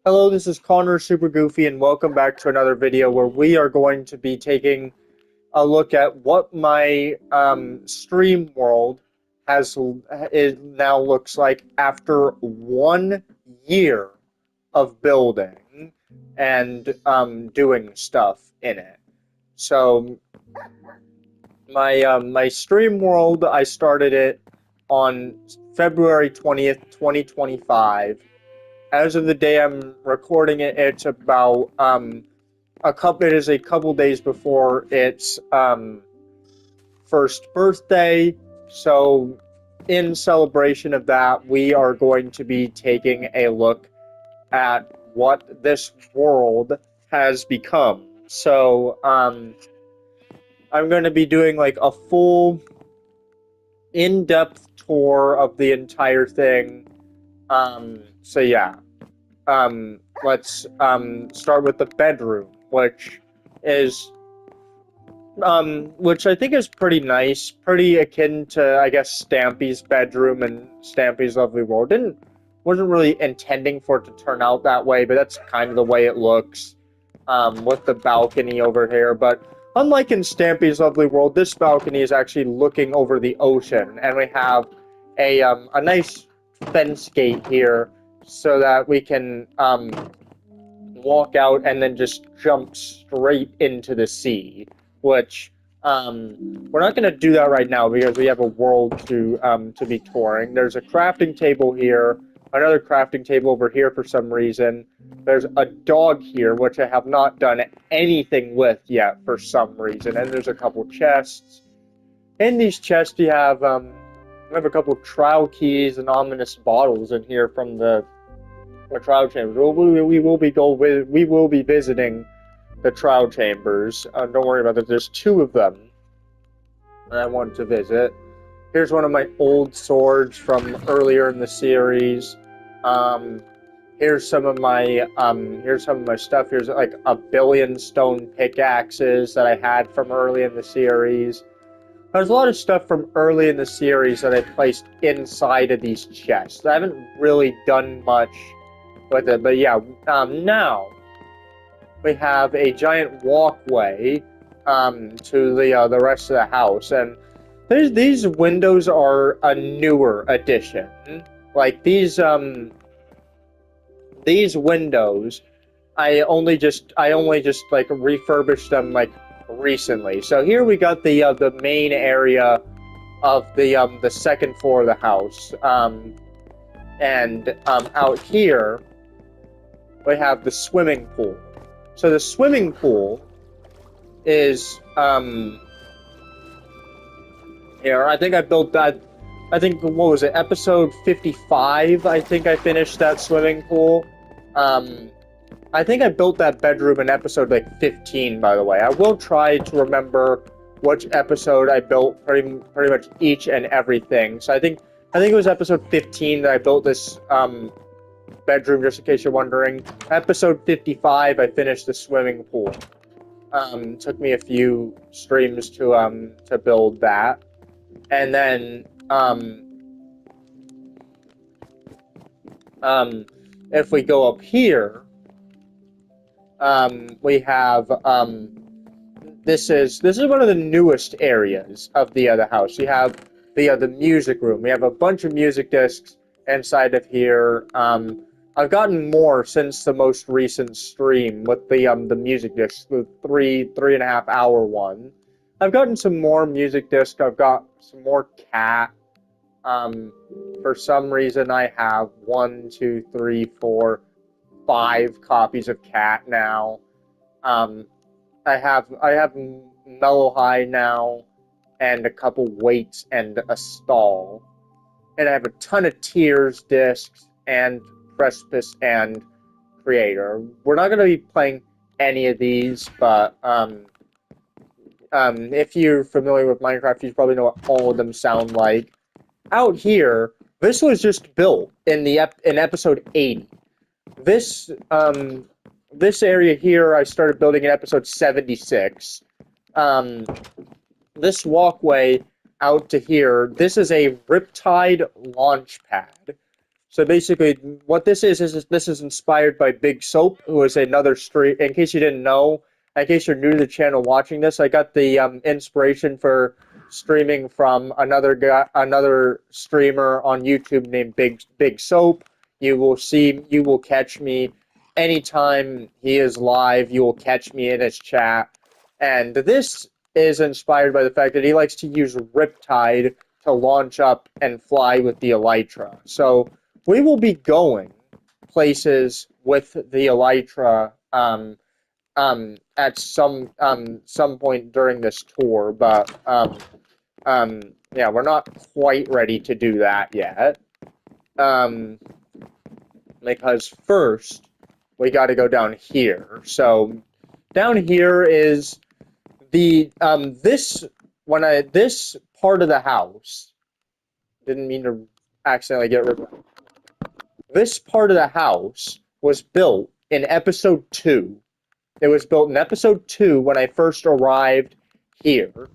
Hello, this is Connor Super Goofy, and welcome back to another video where we are going to be taking a look at what my stream world has it now looks like after 1 year of building and doing stuff in it. So my stream world, I started it on February 20th, 2025. As of the day I'm recording it, it's about it is a couple days before its first birthday. So in celebration of that, we are going to be taking a look at what this world has become. So I'm going to be doing like a full in-depth tour of the entire thing. So yeah. Let's start with the bedroom, is which I think is pretty nice, pretty akin to, I guess, Stampy's bedroom and Stampy's Lovely World. Didn't Wasn't really intending for it to turn out that way, but that's kind of the way it looks. With the balcony over here, but unlike in Stampy's Lovely World, this balcony is actually looking over the ocean, and we have a nice fence gate here so that we can walk out and then just jump straight into the sea, which we're not going to do that right now because we have a world to be touring. There's a crafting table here, another crafting table over here for some reason. There's a dog here, which I have not done anything with yet for some reason, and there's a couple chests. In these chests, you have a couple trial keys and ominous bottles in here from the trial chambers. We will be visiting the trial chambers. Don't worry about that. There's two of them that I want to visit. Here's one of my old swords from earlier in the series. Um, here's some of my stuff. Here's like a billion stone pickaxes that I had from early in the series. There's a lot of stuff from early in the series that I placed inside of these chests. I haven't really done much with it, but yeah. Now we have a giant walkway to the rest of the house, and these windows are a newer addition. Like these windows, I only just like refurbished them like recently. So here we got the main area of the second floor of the house, and out here we have the swimming pool. So the swimming pool is here. I think I built that. I think what was it, episode 55? I think I finished that swimming pool. Um, I think I built that bedroom in episode like 15. By the way, I will try to remember which episode I built pretty much each and everything. So I think it was episode 15 that I built this bedroom, just in case you're wondering. Episode 55, I finished the swimming pool. Took me a few streams to build that, and then if we go up here, we have this is one of the newest areas of the other house. We have the music room. We have a bunch of music discs inside of here. I've gotten more since the most recent stream with the music discs, the 3.5 hour one. I've gotten some more music discs. I've got some more cat. Um, for some reason, I have one, two, three, four, five copies of cat now. Um, I have Mellow High now, and a couple weights and a stall, and I have a ton of Tears discs and Precipice and Creator. We're not going to be playing any of these, but if you're familiar with Minecraft, you probably know what all of them sound like. Out here, this was just built in episode 80. This this area here, I started building in episode 76. Um, this walkway out to here, this is a Riptide launch pad. So basically, what this is this is inspired by Big Soap, who is another stream. In case you didn't know, in case you're new to the channel watching this, I got the inspiration for streaming from another guy, another streamer on YouTube named Big Soap. You will catch me anytime he is live. You will catch me in his chat, and this is inspired by the fact that he likes to use Riptide to launch up and fly with the Elytra. So we will be going places with the Elytra at some point during this tour, but yeah, we're not quite ready to do that yet. Um, because first we got to go down here. So down here is the this part of the house. Didn't mean to accidentally get rid of this part of the house was built in episode 2. It was built in episode 2 when I first arrived here.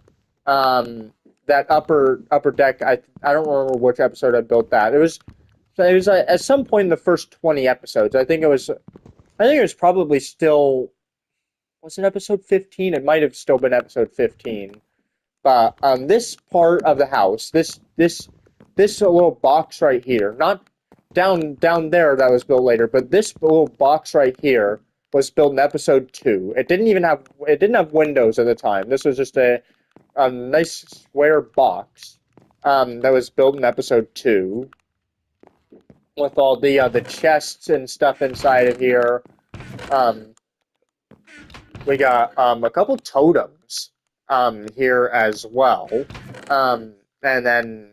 That upper deck, I don't remember which episode I built that. It was at some point in the first 20 episodes. I think it was probably still, was it episode 15? It might have still been episode 15. But this part of the house, this little box right here, not down there that was built later, but this little box right here was built in episode 2. It didn't have windows at the time. This was just a nice square box that was built in episode 2 with all the chests and stuff inside of here. We got a couple totems here as well. And then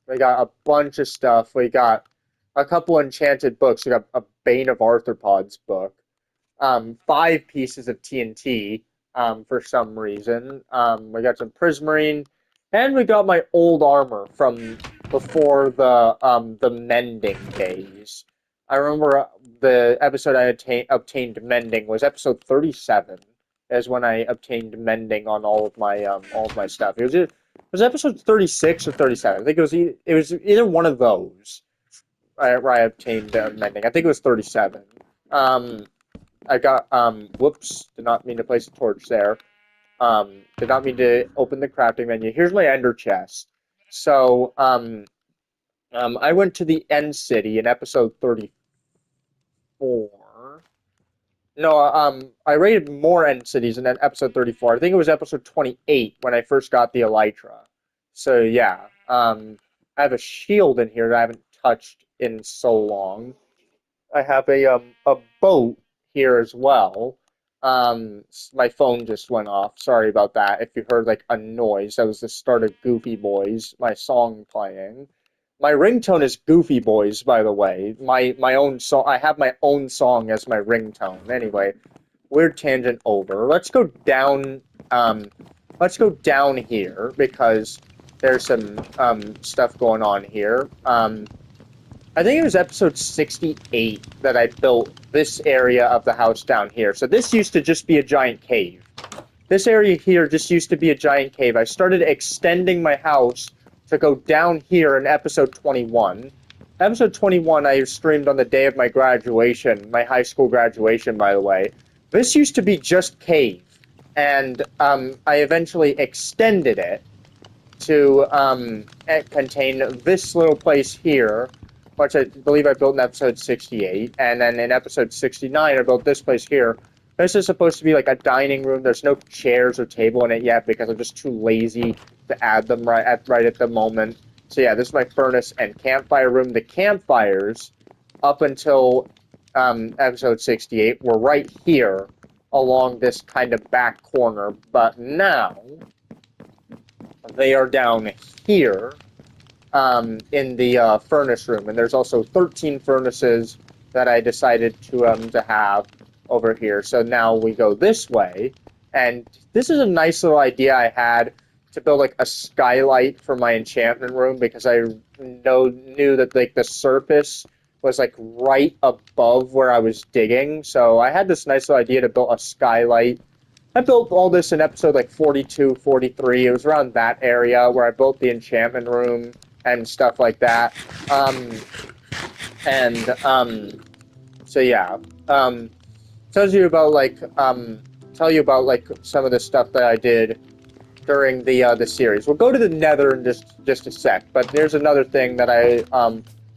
we got a bunch of stuff. We got a couple enchanted books. We got a Bane of Arthropods book. 5 pieces of TNT for some reason. We got some Prismarine. And we got my old armor from before the mending days. I remember the episode I obtained mending was episode 37. Is when I obtained mending on all of my stuff. It was episode 36 or 37. I think it was either one of those where I obtained mending. I think it was 37. I got whoops, did not mean to place a torch there. Did not mean to open the crafting menu. Here's my ender chest. So I went to the end city in episode 34. No, I raided more end cities in episode 34. I think it was episode 28 when I first got the Elytra. So yeah, I have a shield in here that I haven't touched in so long. I have a boat here as well. My phone just went off. Sorry about that. If you heard like a noise, that was the start of Goofy Boys, my song playing. My ringtone is Goofy Boys, by the way. My own song. I have my own song as my ringtone. Anyway, weird tangent over. Let's go down. Let's go down here because there's some stuff going on here. I think it was episode 68 that I built this area of the house down here. So this used to just be a giant cave. This area here just used to be a giant cave. I started extending my house to go down here in episode 21. Episode 21 I streamed on the day of my graduation, my high school graduation, by the way. This used to be just cave, and I eventually extended it to contain this little place here, which I believe I built in episode 68, and then in episode 69 I built this place here. This is supposed to be like a dining room. There's no chairs or table in it yet because I'm just too lazy to add them right at the moment. So yeah, this is my furnace and campfire room. The campfires, up until episode 68, were right here along this kind of back corner, but now they are down here in the furnace room, and there's also 13 furnaces that I decided to have over here. So now we go this way, and this is a nice little idea I had to build like a skylight for my enchantment room because I knew that like the surface was like right above where I was digging. So I had this nice little idea to build a skylight. I built all this in episode like 42, 43. It was around that area where I built the enchantment room. and stuff like that. And so yeah, um, tells you about like tell you about like some of the stuff that I did during the series. We'll go to the Nether in just a sec, but there's another thing that I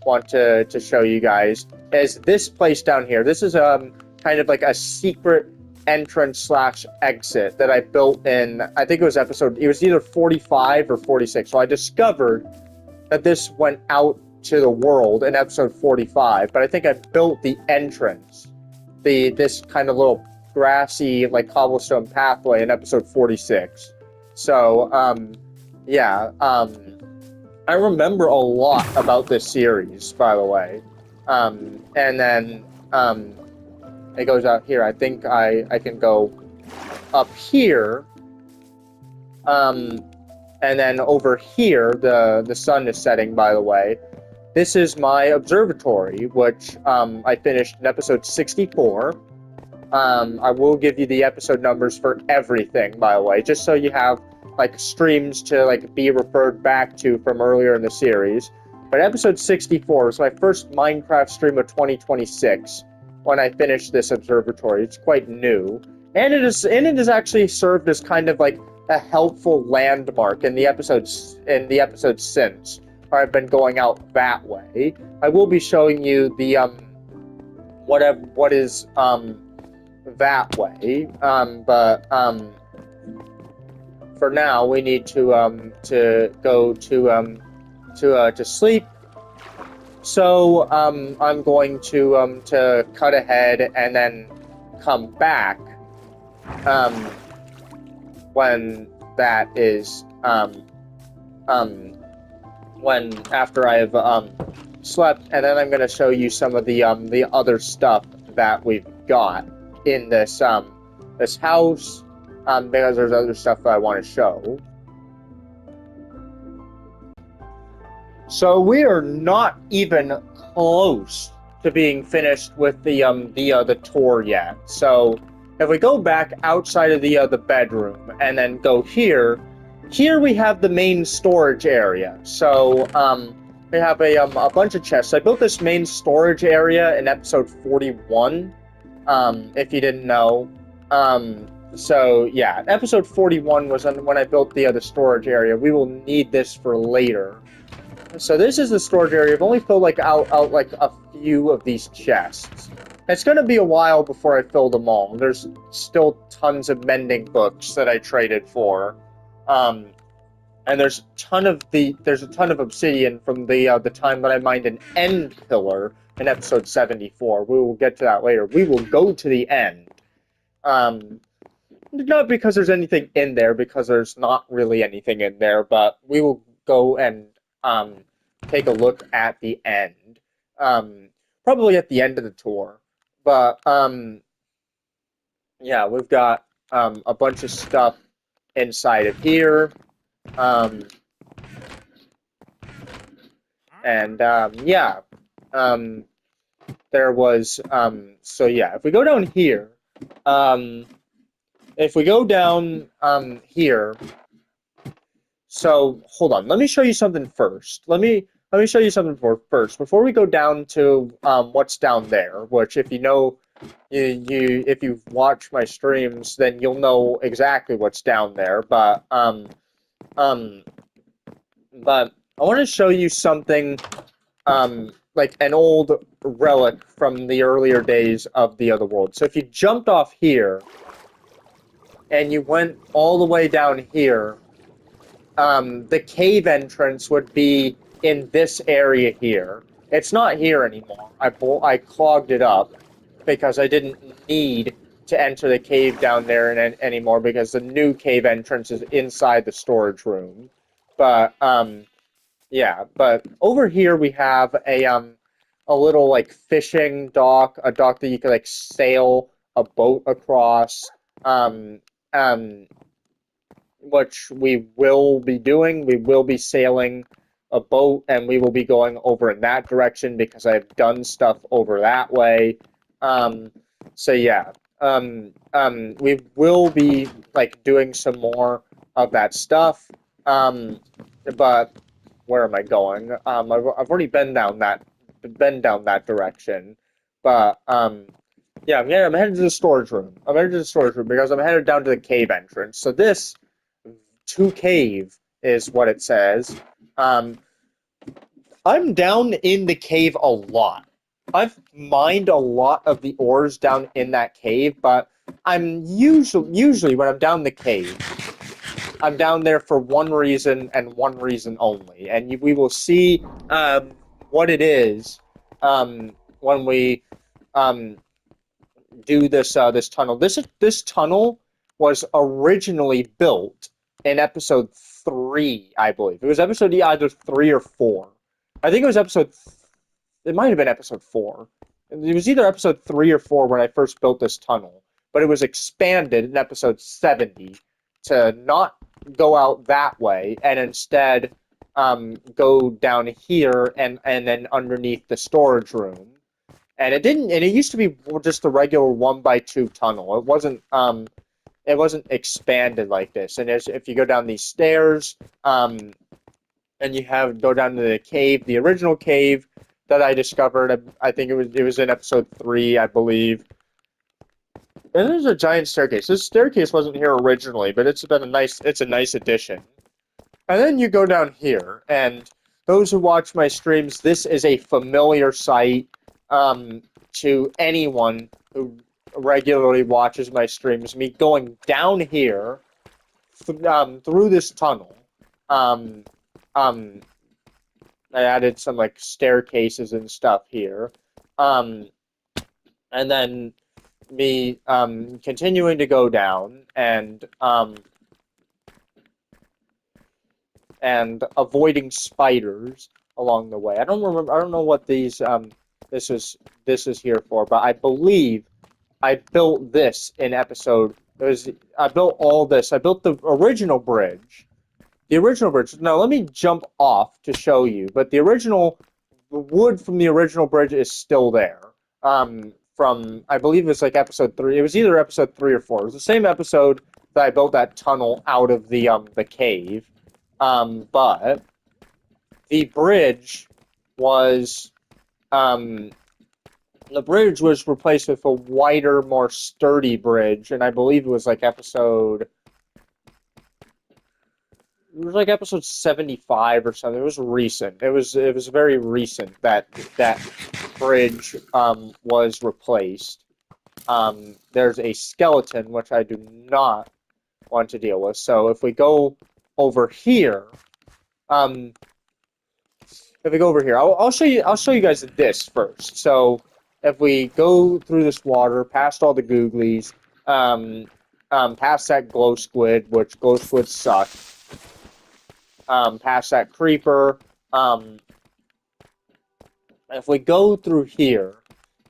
want to show you guys is this place down here. This is kind of like a secret entrance slash exit that I built in, I think it was either 45 or 46. So I discovered that this went out to the world in episode 45, but I think I built the entrance, this kind of little grassy like cobblestone pathway in episode 46. So yeah, I remember a lot about this series, by the way. And then it goes out here. I think I can go up here. And then over here, the sun is setting, by the way. This is my observatory, which I finished in episode 64. I will give you the episode numbers for everything, by the way, just so you have like streams to like be referred back to from earlier in the series. But episode 64 was my first Minecraft stream of 2026 when I finished this observatory. It's quite new, and it is actually served as kind of like a helpful landmark in the episodes since. Where I've been going out that way. I will be showing you the what is that way. But for now, we need to go to sleep. So I'm going to cut ahead and then come back when that is when after I've slept, and then I'm going to show you some of the other stuff that we've got in this this house, because there's other stuff that I want to show. So we are not even close to being finished with the tour yet. So if we go back outside of the bedroom and then go here we have the main storage area. So we have a bunch of chests. I built this main storage area in episode 41. If you didn't know. So yeah, episode 41 was when I built the storage area. We will need this for later. So this is the storage area. I've only filled like out like a few of these chests. It's going to be a while before I fill them all. There's still tons of mending books that I traded for. And there's a ton of obsidian from the time that I mined an end pillar in episode 74. We will get to that later. We will go to the end. Not because there's anything in there, because there's not really anything in there, but we will go and take a look at the end. Probably at the end of the tour. But yeah, we've got a bunch of stuff inside of here. Yeah, there was, so yeah, if we go down here, so hold on, let me show you something first. Let me show you something first, before we go down to, what's down there, which if you know, if you've watched my streams, then you'll know exactly what's down there, but I want to show you something, like an old relic from the earlier days of the other world. So if you jumped off here, and you went all the way down here, the cave entrance would be in this area here. It's not here anymore. I clogged it up because I didn't need to enter the cave down there anymore, because the new cave entrance is inside the storage room. But yeah, but over here we have a little like fishing dock, a dock that you can like sail a boat across. Which we will be doing. We will be sailing a boat, and we will be going over in that direction because I've done stuff over that way. So yeah, we will be like doing some more of that stuff. But where am I going? I've already been down that direction, but yeah, I'm headed to the storage room. I'm headed to the storage room because I'm headed down to the cave entrance. So this to cave is what it says. Um, I'm down in the cave a lot. I've mined a lot of the ores down in that cave, but I'm usually when I'm down the cave, I'm down there for one reason and one reason only, and we will see what it is when we um, do this tunnel. This tunnel was originally built in episode 3, I believe. It was episode either 3 or 4. I think it was episode. It might have been episode 4. It was either episode 3 or 4 when I first built this tunnel, but it was expanded in episode 70 to not go out that way and instead go down here and then underneath the storage room. And it didn't. And it used to be just a regular 1x2 tunnel. It wasn't expanded like this. And if you go down these stairs, and you go down to the cave, the original cave that I discovered. I think it was in episode 3, I believe. And there's a giant staircase. This staircase wasn't here originally, but it's a nice addition. And then you go down here, and those who watch my streams, this is a familiar sight to anyone who regularly watches my streams. Me going down here through this tunnel. I added some like staircases and stuff here, and then me continuing to go down and avoiding spiders along the way. I don't remember. I don't know what this is here for, but I believe I built this in episode. I built all this. I built the original bridge. The original bridge. Now let me jump off to show you. But the wood from the original bridge is still there. From I believe it's like episode 3. It was either episode 3 or 4. It was the same episode that I built that tunnel out of the cave. But the bridge was replaced with a wider, more sturdy bridge, and I believe it was like episode 75 or something. It was recent. It was very recent that bridge was replaced. There's a skeleton which I do not want to deal with. So if we go over here, I'll show you guys this first. So if we go through this water, past all the googlies, past that glow squid, which glow squids suck, past that creeper, if we go through here,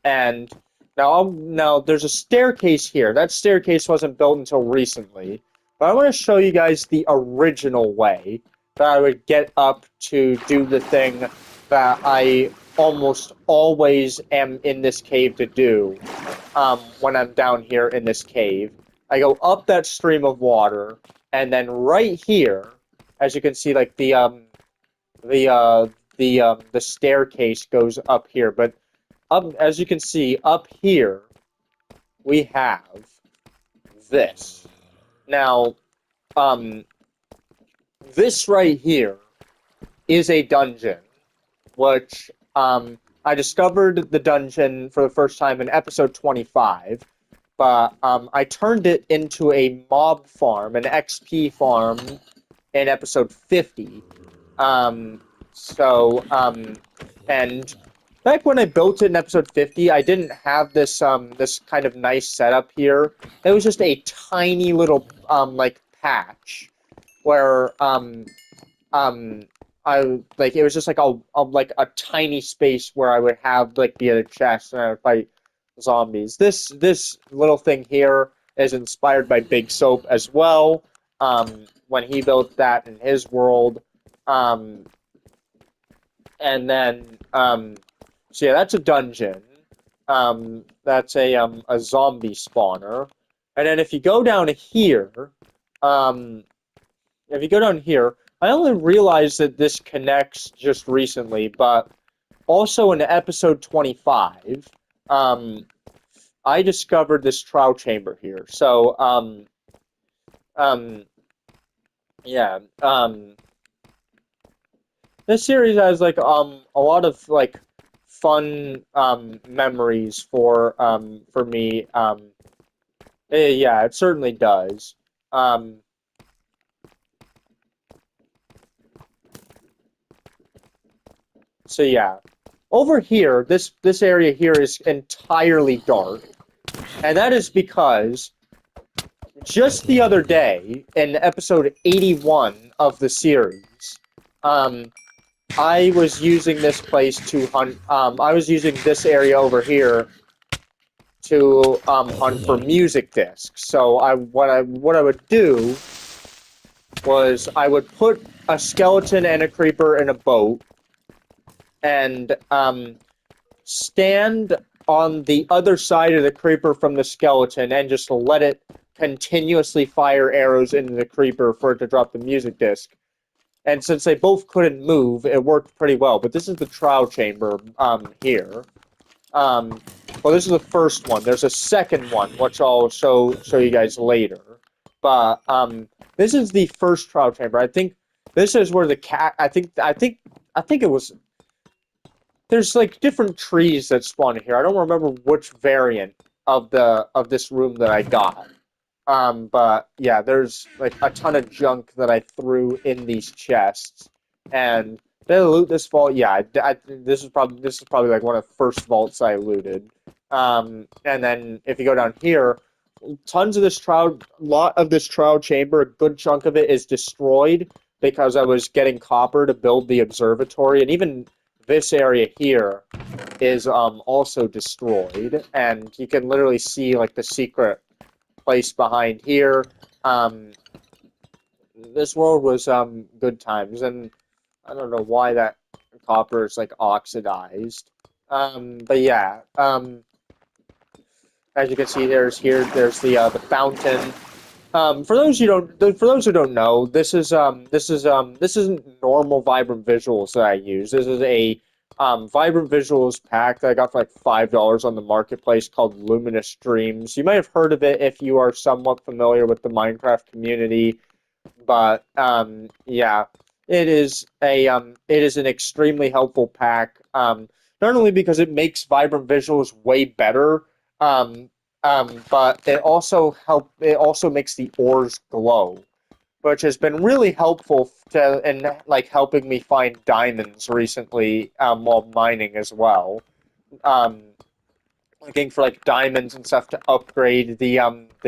and now there's a staircase here. That staircase wasn't built until recently, but I want to show you guys the original way that I would get up to do the thing that I almost always am in this cave to do when I'm down here in this cave. I go up that stream of water, and then right here, as you can see, like the staircase goes up here. But as you can see, up here we have this. Now, this right here is a dungeon, which I discovered the dungeon for the first time in episode 25, but I turned it into a mob farm, an XP farm, in episode 50. And back when I built it in episode 50, I didn't have this this kind of nice setup here. It was just a tiny little like patch where I like it was just like a tiny space where I would have like be at a chest and I would fight zombies. This little thing here is inspired by Big Soap as well. When he built that in his world. And then so yeah, that's a dungeon. That's a zombie spawner. And then if you go down here, I only realized that this connects just recently, but also in episode 25, um, I discovered this trial chamber here. So, um, yeah, this series has like a lot of like fun memories for me. Yeah, it certainly does. Um, so yeah, over here, this area here is entirely dark, and that is because just the other day in episode 81 of the series, um, I was using this place to hunt. I was using this area over here to hunt for music discs. So what I would do was I would put a skeleton and a creeper in a boat and stand on the other side of the creeper from the skeleton and just let it continuously fire arrows into the creeper for it to drop the music disc. And since they both couldn't move, it worked pretty well. But this is the trial chamber here. Um, well, this is the first one. There's a second one, which I'll show you guys later. But this is the first trial chamber. I think this is where the cat. I think it was. There's like different trees that spawn here. I don't remember which variant of this room that I got. But yeah, there's like a ton of junk that I threw in these chests, and did I loot this vault? Yeah, this is probably like one of the first vaults I looted. And then if you go down here, tons of this lot of this trial chamber, a good chunk of it is destroyed because I was getting copper to build the observatory, and even this area here is also destroyed, and you can literally see like the secret place behind here. Um, this world was good times, and I don't know why that copper is like oxidized. But yeah, as you can see, there's the fountain. For those who don't know, this isn't normal Vibrant Visuals that I use. This is a Vibrant Visuals pack that I got for like $5 on the marketplace called Luminous Dreams. You might have heard of it if you are somewhat familiar with the Minecraft community, but yeah, it is an extremely helpful pack. Not only because it makes Vibrant Visuals way better, um, but it also makes the ores glow, which has been really helpful in like helping me find diamonds recently while mining as well. Um, Looking for like diamonds and stuff to upgrade the netherite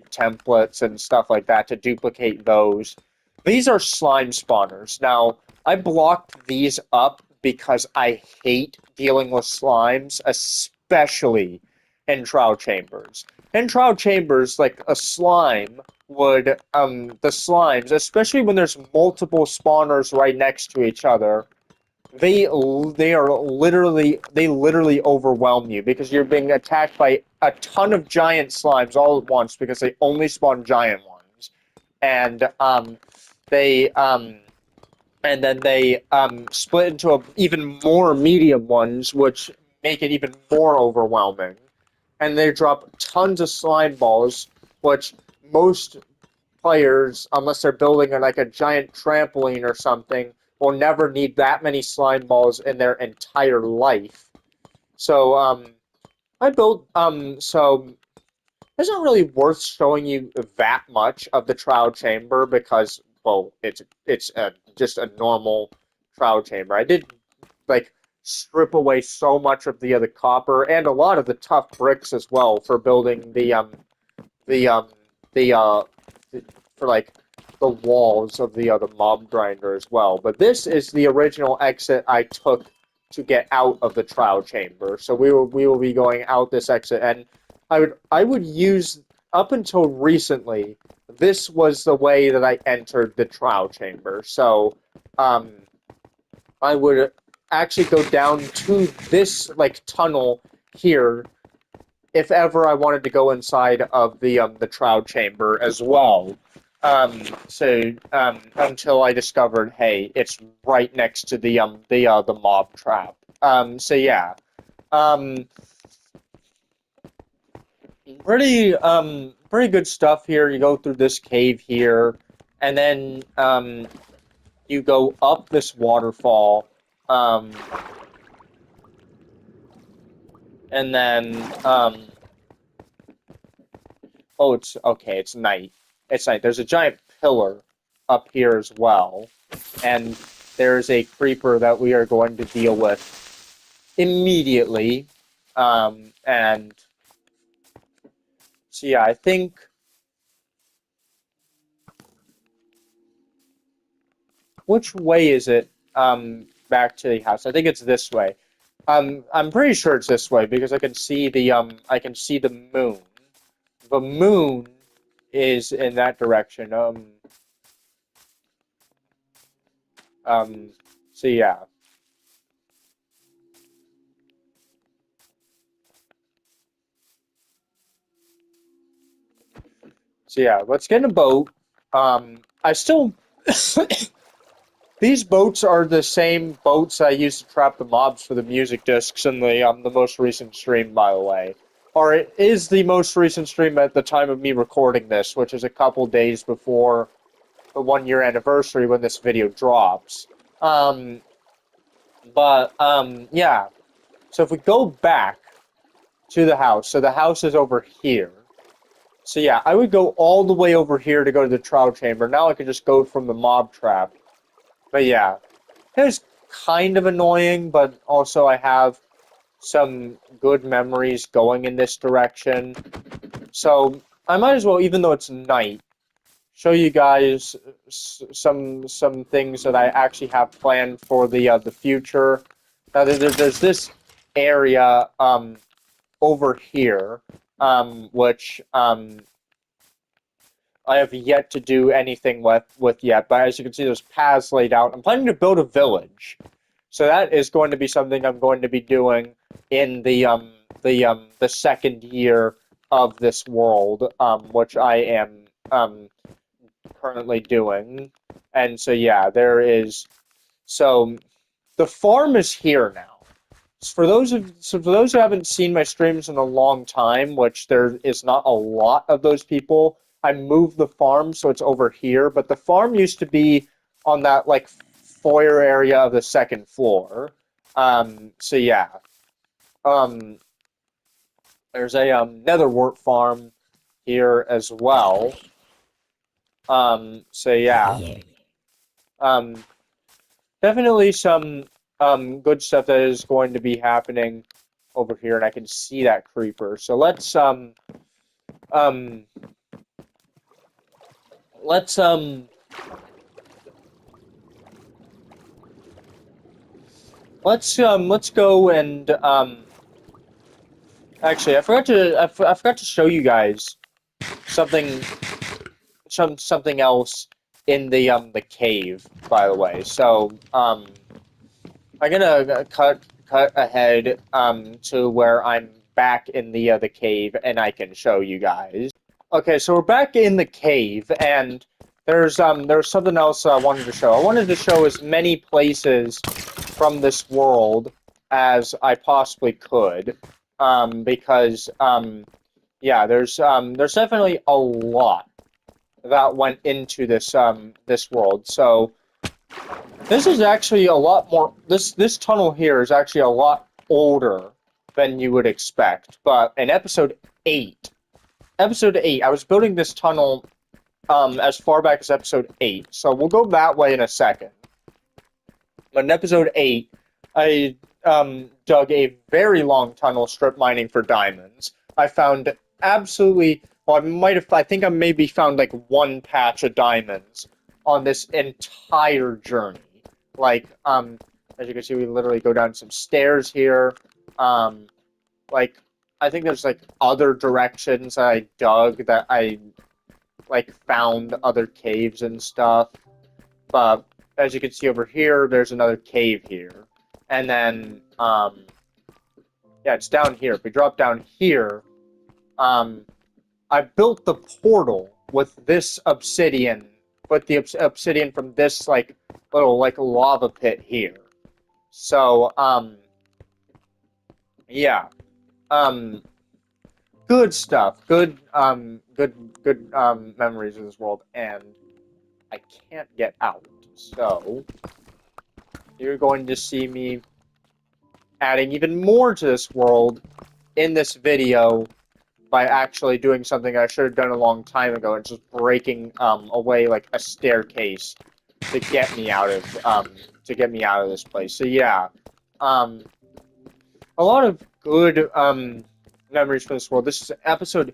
templates and stuff like that to duplicate those. These are slime spawners. Now, I blocked these up because I hate dealing with slimes, especially in trial chambers. In trial chambers, like a slime would the slimes, especially when there's multiple spawners right next to each other, they literally overwhelm you because you're being attacked by a ton of giant slimes all at once because they only spawn giant ones, and they and then they split into even more medium ones, which make it even more overwhelming. And they drop tons of slime balls, which most players, unless they're building like a giant trampoline or something, will never need that many slime balls in their entire life. So I built so it's not really worth showing you that much of the trial chamber because well just a normal trial chamber. I did like strip away so much of the other copper and a lot of the tough bricks as well for building the the for like the walls of the other mob grinder as well. But this is the original exit I took to get out of the trial chamber. So we will be going out this exit, and I would use up until recently. This was the way that I entered the trial chamber. So um, I would actually go down to this like tunnel here if ever I wanted to go inside of the trial chamber as well. Until I discovered, hey, it's right next to the mob trap. So yeah. Um, pretty good stuff here. You go through this cave here, and then you go up this waterfall. Um, and then oh, it's okay. It's night. It's night. There's a giant pillar up here as well, and there's a creeper that we are going to deal with immediately. And so yeah, I think which way is it? Back to the house. I think it's this way. I'm pretty sure it's this way because I can see the moon. The moon is in that direction. Um, so yeah. So yeah, let's get in a boat. I still these boats are the same boats I used to trap the mobs for the music discs in the most recent stream, by the way. Or it is the most recent stream at the time of me recording this, which is a couple days before the 1 year anniversary when this video drops. Um, yeah. So if we go back to the house, so the house is over here. So yeah, I would go all the way over here to go to the trial chamber. Now I could just go from the mob trap. But yeah, it's kind of annoying, but also I have some good memories going in this direction. So I might as well, even though it's night, show you guys some things that I actually have planned for the future. Now there's this area over here, which I have yet to do anything with yet. But as you can see, there's paths laid out. I'm planning to build a village, so that is going to be something I'm going to be doing in the second year of this world, which I am currently doing. And so yeah, there is so the farm is here now. So for those who haven't seen my streams in a long time, which there is not a lot of those people, I moved the farm so it's over here. But the farm used to be on that like foyer area of the second floor. So yeah, um, there's a netherwort farm here as well. So yeah, um, definitely some good stuff that is going to be happening over here, and I can see that creeper. So um let's let's go and actually I forgot to show you guys something something else in the cave, by the way. So I'm gonna cut ahead to where I'm back in the cave and I can show you guys. Okay, so we're back in the cave and there's something else I wanted to show. I wanted to show as many places from this world as I possibly could. Because yeah, there's definitely a lot that went into this world. So this is actually a lot more. This tunnel here is actually a lot older than you would expect. But in episode eight, I was building this tunnel as far back as episode 8. So we'll go that way in a second. But in episode 8, I dug a very long tunnel strip mining for diamonds. I found absolutely. Well, I think I maybe found like one patch of diamonds on this entire journey. Like, as you can see, we literally go down some stairs here. Um, like, I think there's like other directions that I dug that I like found other caves and stuff. But as you can see over here, there's another cave here. And then yeah, it's down here. If we drop down here, I built the portal with this obsidian, with the obsidian from this like little like lava pit here. So yeah, um, good stuff, good memories of this world, and I can't get out. So you're going to see me adding even more to this world in this video by actually doing something I should have done a long time ago and just breaking away like a staircase to get me out of this place. So yeah, um, a lot of good memories from this world. This is episode,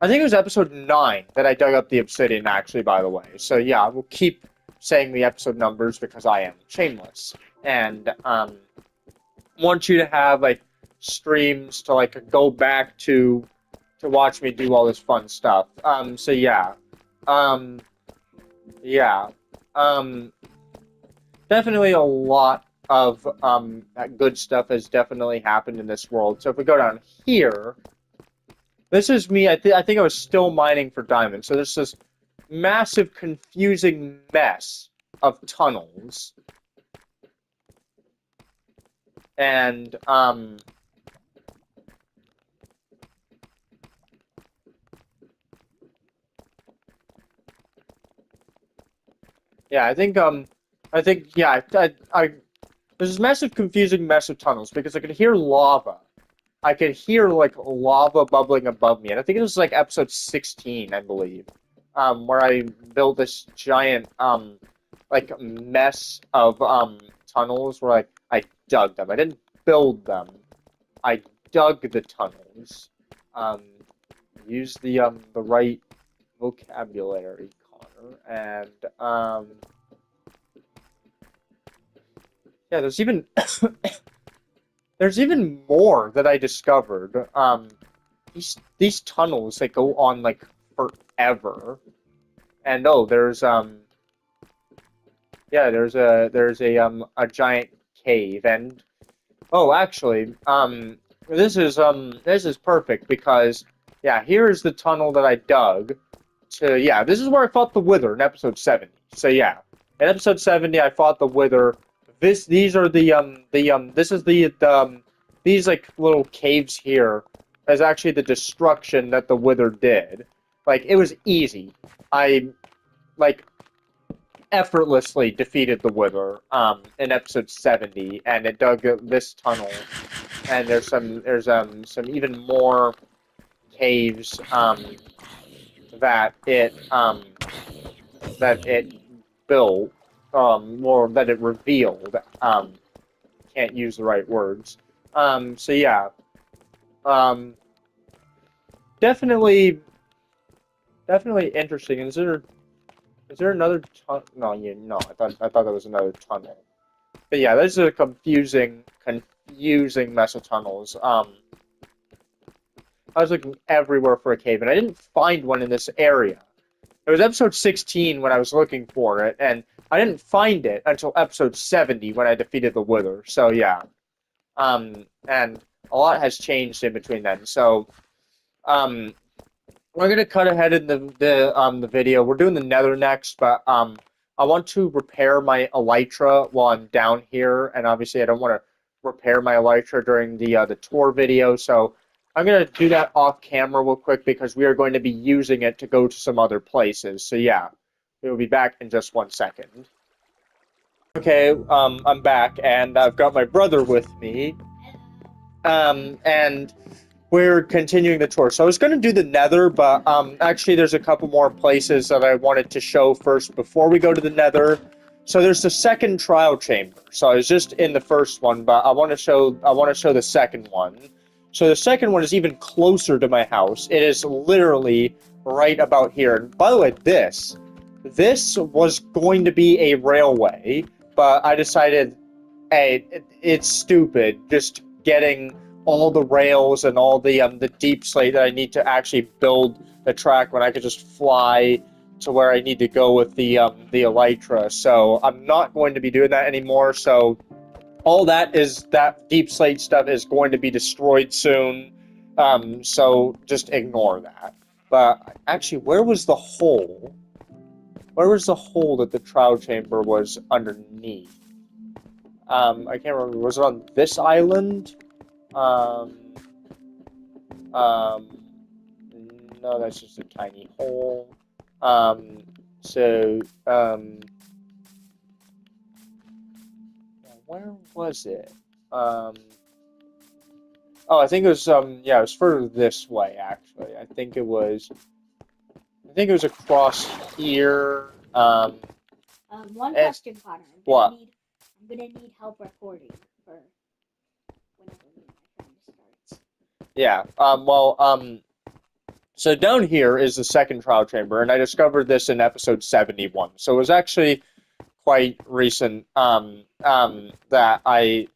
I think it was episode 9 that I dug up the obsidian. Actually, by the way. So yeah, I will keep saying the episode numbers because I am shameless and want you to have like streams to like go back to watch me do all this fun stuff. So yeah. Um, yeah. Um, Definitely a lot of good stuff has definitely happened in this world. So if we go down here, this is me. I think I was still mining for diamonds. So there's this massive, confusing mess of tunnels. And yeah, yeah, there's this massive, confusing mess of tunnels because I could hear lava. I could hear like lava bubbling above me, and I think it was like episode 16, I believe, where I built this giant like mess of tunnels where I dug them. I didn't build them. I dug the tunnels. Um, use the right vocabulary, Connor, and yeah, there's even more that I discovered. These tunnels they go on like forever, and oh, yeah, there's a giant cave, and oh, actually, this is perfect because yeah, here is the tunnel that I dug to yeah, this is where I fought the Wither in episode 70. So yeah, in episode 70 I fought the Wither. These are this is these like little caves here is actually the destruction that the Wither did. Like it was easy. I like effortlessly defeated the Wither in episode 70 and it dug this tunnel and there's some even more caves that it that it built or that it revealed. Can't use the right words. So yeah, um, definitely, definitely interesting. Is there another tunnel? No, no. I thought there was another tunnel. But yeah, this is a confusing mess of tunnels. I was looking everywhere for a cave, and I didn't find one in this area. It was episode 16 when I was looking for it, and I didn't find it until episode 70 when I defeated the Wither. So yeah, and a lot has changed in between then. So um, we're gonna cut ahead in the video. We're doing the Nether next, but I want to repair my elytra while I'm down here, and obviously I don't want to repair my elytra during the tour video. So I'm gonna do that off camera real quick because we are going to be using it to go to some other places. So yeah, we will be back in just 1 second. Okay, I'm back, and I've got my brother with me, and we're continuing the tour. So I was going to do the Nether, but actually there's a couple more places that I wanted to show first before we go to the Nether. So there's the second trial chamber. So I was just in the first one, but I want to show the second one. So the second one is even closer to my house. It is literally right about here. And by the way, this was going to be a railway, but I decided, hey, it's stupid just getting all the rails and all the deep slate that I need to actually build the track when I could just fly to where I need to go with the elytra. So I'm not going to be doing that anymore. So all that deep slate stuff is going to be destroyed soon. So just ignore that. But actually, where was the hole? Where was the hole that the trial chamber was underneath? I can't remember. Was it on this island? Um, um, no, that's just a tiny hole. Um, so, where was it? Um, oh, I think it was, yeah, it was further this way, actually. I think it was across here. One And question, Connor. what? I'm gonna need help recording for whenever me and my friend starts. Yeah. So down here is the second trial chamber, and I discovered this in episode 71. So it was actually quite recent, that I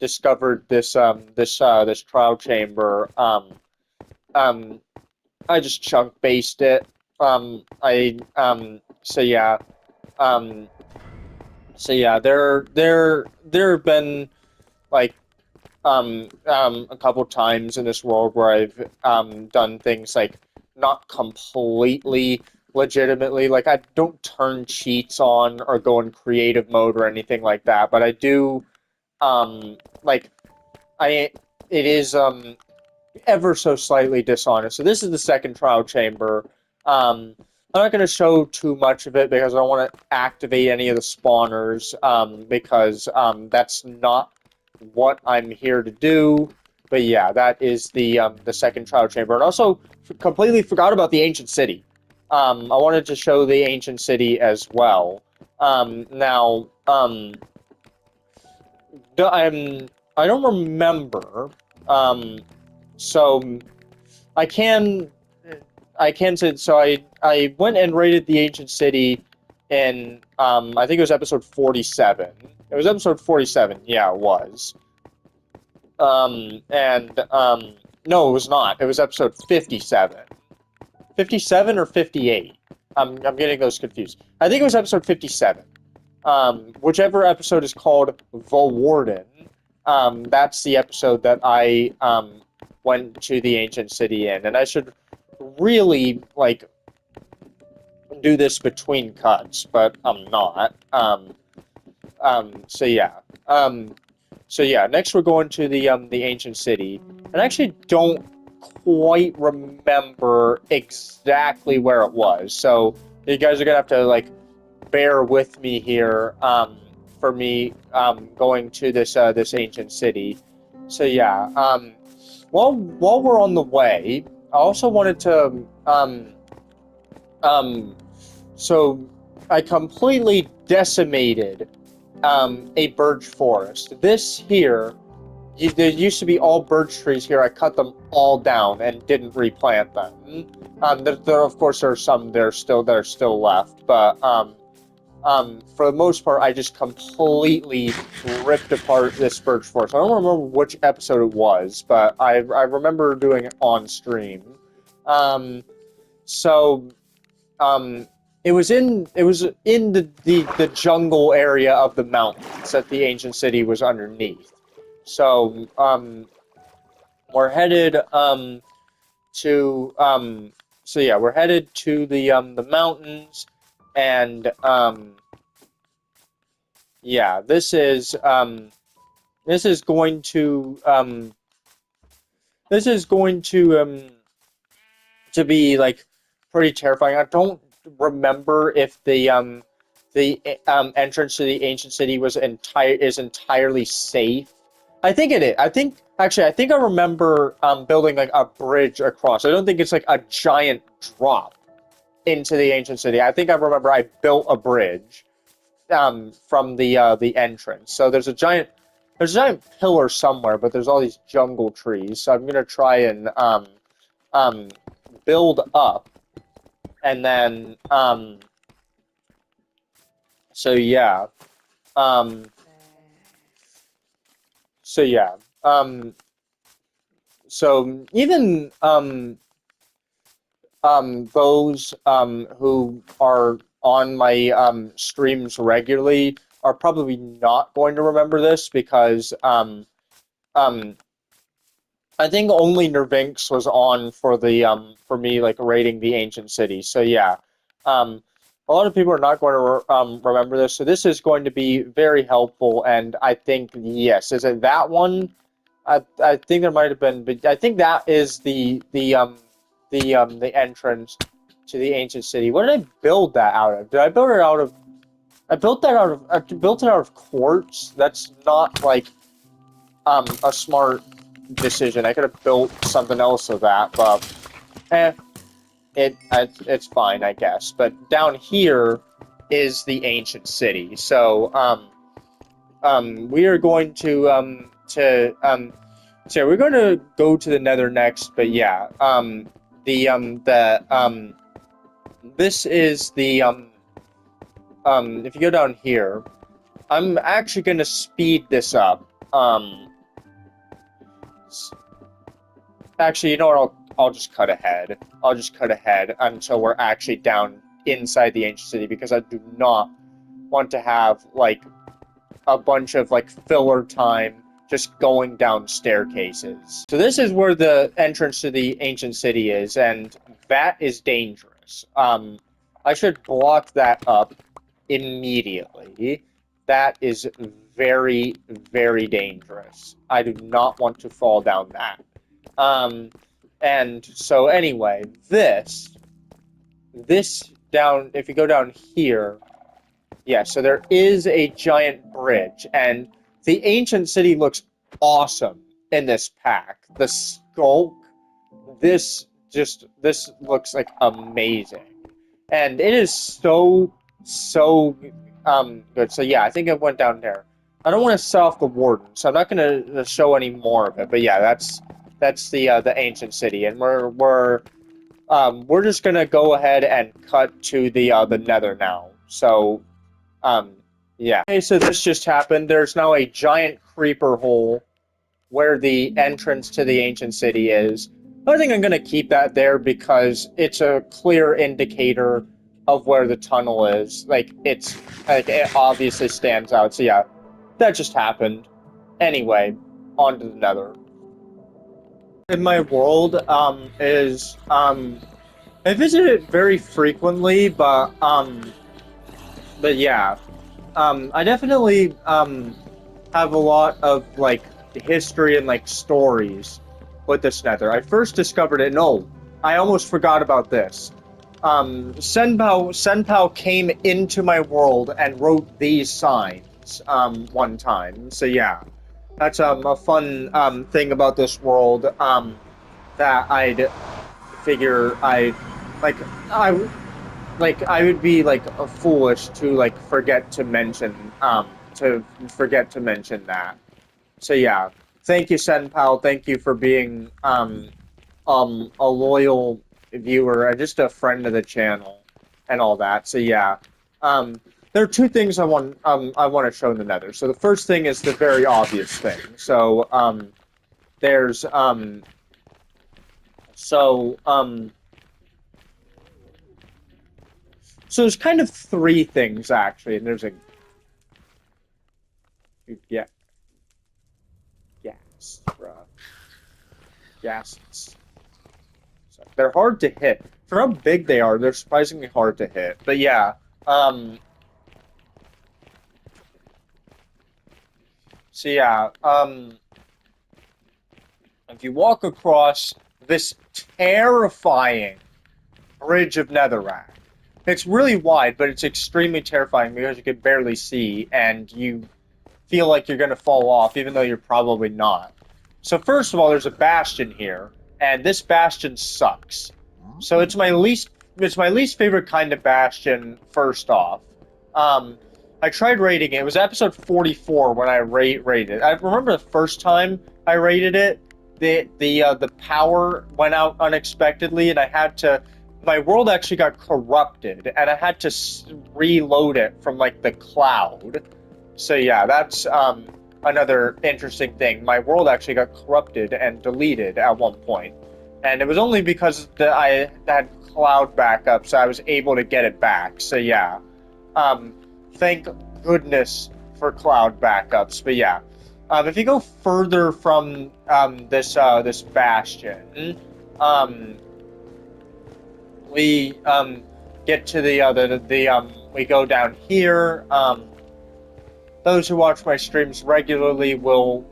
discovered this trial chamber. Um, I just chunk based it. So yeah. Um, so yeah, there have been like a couple times in this world where I've done things like not completely legitimately. Like I don't turn cheats on or go in creative mode or anything like that, but I do like I it is ever so slightly dishonest. So this is the second trial chamber. I'm not going to show too much of it because I don't want to activate any of the spawners, because that's not what I'm here to do. But yeah, that is the second trial chamber, and also completely forgot about the ancient city. I wanted to show the ancient city as well. Now, I don't remember. Um, so I can I can say so. I went and raided the ancient city in I think it was episode 47. It was episode 47. Yeah, it was. And no, it was not. It was episode 57. 57 or 58. I'm getting those confused. I think it was episode 57. Whichever episode is called The Warden, that's the episode that I went to the ancient city in, and I should really like do this between cuts, but I'm not. So yeah. Um, so yeah. Next, we're going to the ancient city, and I actually don't quite remember exactly where it was. So you guys are gonna have to like bear with me here, for me going to this ancient city. So yeah, while we're on the way, I also wanted to um, so I completely decimated a birch forest. This here, there used to be all birch trees here. I cut them all down and didn't replant them. There of course there are some that are still left, but for the most part, I just completely ripped apart this birch forest. I don't remember which episode it was, but I remember doing it on stream. Um, so um, it was in the jungle area of the mountains that the ancient city was underneath. So we're headed to so yeah, we're headed to the mountains, and yeah, this is going to this is going to be like pretty terrifying. I don't remember if the entrance to the ancient city was entirely safe. I think it is. I think I remember building like a bridge across. I don't think it's like a giant drop into the ancient city. I think I remember I built a bridge from the entrance. So there's a giant pillar somewhere, but there's all these jungle trees. So I'm gonna try and um build up, and then so yeah um so yeah um so even those who are on my streams regularly are probably not going to remember this because um I think only Nervinx was on for the for me like raiding the ancient city. So yeah, um, a lot of people are not going to remember this. So this is going to be very helpful, and I think yes, is it that one? I think there might have been, but I think that is the entrance to the ancient city. What did I build that out of? Did I build it out of? I built it out of quartz. That's not like a smart decision. I could have built something else with that, but eh, it's fine, I guess. But down here is the ancient city. So we are going so we're going to go to the Nether next. But yeah, this is if you go down here, I'm actually going to speed this up. Actually, you know what? I'll just cut ahead. I'll just cut ahead until we're actually down inside the ancient city because I do not want to have like a bunch of like filler time just going down staircases. So this is where the entrance to the ancient city is, and that is dangerous. I should block that up immediately. That is very, very dangerous. I do not want to fall down that. And so anyway, this down, if you go down here, yeah, so there is a giant bridge, and the ancient city looks awesome in this pack. The skulk, this looks like amazing. And it is so good. So yeah, I think it went down there. I don't want to set off the warden, so I'm not gonna show any more of it. But yeah, that's the ancient city, and we're just gonna go ahead and cut to the Nether now. So yeah. Okay, so this just happened. There's now a giant creeper hole where the entrance to the ancient city is. I think I'm gonna keep that there because it's a clear indicator of where the tunnel is. Like it obviously stands out. So yeah, that just happened. Anyway, on to the Nether. In my world is I visit it very frequently, but yeah, I definitely have a lot of like history and like stories with this Nether. I first discovered it. No, I almost forgot about this. Senpao came into my world and wrote these signs one time. So yeah, that's a fun thing about this world that I'd figure like I I would be like a foolish to like forget to mention that. So yeah, thank you, Senpal. Thank you for being a loyal viewer and just a friend of the channel and all that. So yeah, there are two things I want to show in the Nether. So the first thing is the very obvious thing. So there's so so there's kind of three things actually, and there's a yeah gas, bruh. Gases. So they're hard to hit. For how big they are, they're surprisingly hard to hit. But yeah, so yeah, if you walk across this terrifying bridge of Netherrack, it's really wide, but it's extremely terrifying because you can barely see, and you feel like you're going to fall off, even though you're probably not. So first of all, there's a bastion here, and this bastion sucks. So it's my least favorite kind of bastion. First off, I tried raiding it. It was episode 44 when I raided it. I remember the first time I raided it, the power went out unexpectedly, and I had to. My world actually got corrupted, and I had to reload it from like the cloud. So yeah, that's another interesting thing. My world actually got corrupted and deleted at one point, and it was only because I had cloud backup, so I was able to get it back. So yeah, thank goodness for cloud backups. But yeah, if you go further from this bastion, um, we get to we go down here. Those who watch my streams regularly will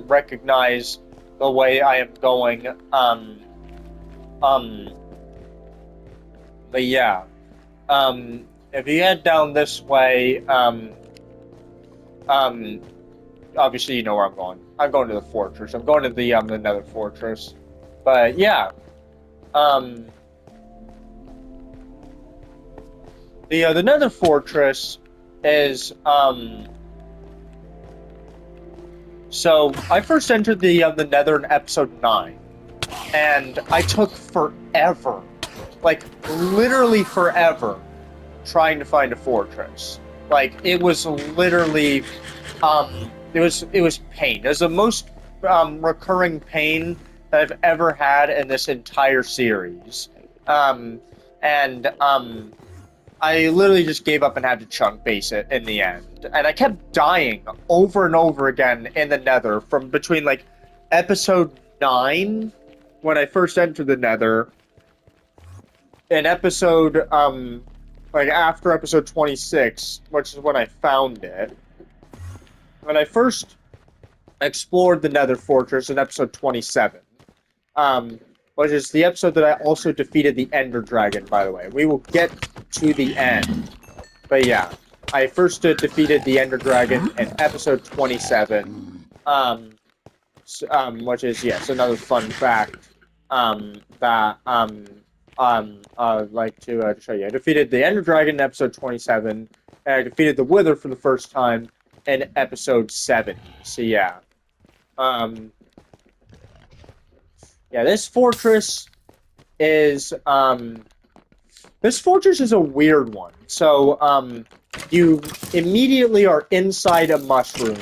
recognize the way I am going. Um, but yeah, if you head down this way, obviously you know where I'm going. I'm going to the fortress. I'm going to the Nether fortress. But yeah, the Nether fortress is So I first entered the Nether in episode 9, and I took forever, like literally forever, trying to find a fortress. Like it was literally, it was pain. It was the most recurring pain that I've ever had in this entire series. And I literally just gave up and had to chunk base it in the end. And I kept dying over and over again in the Nether from between like episode 9 when I first entered the Nether and episode like after episode 26, which is when I found it. When I first explored the Nether Fortress in episode 27. Which is the episode that I also defeated the Ender Dragon, by the way. We will get to the end. But yeah, I first defeated the Ender Dragon in episode 27. Which is, yes, another fun fact that I'd like to show you. I defeated the Ender Dragon in episode 27, and I defeated the Wither for the first time in episode 70. So yeah. Yeah, this fortress is a weird one. So, you immediately are inside a mushroom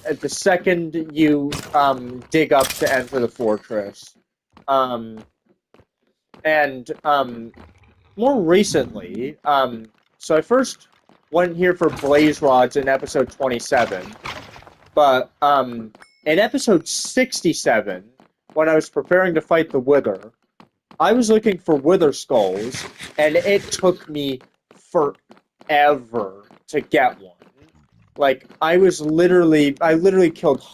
at the second you dig up to enter the fortress. More recently, so I first went here for blaze rods in episode 27, but in episode 67, when I was preparing to fight the Wither, I was looking for Wither skulls, and it took me forever to get one. Like, I literally killed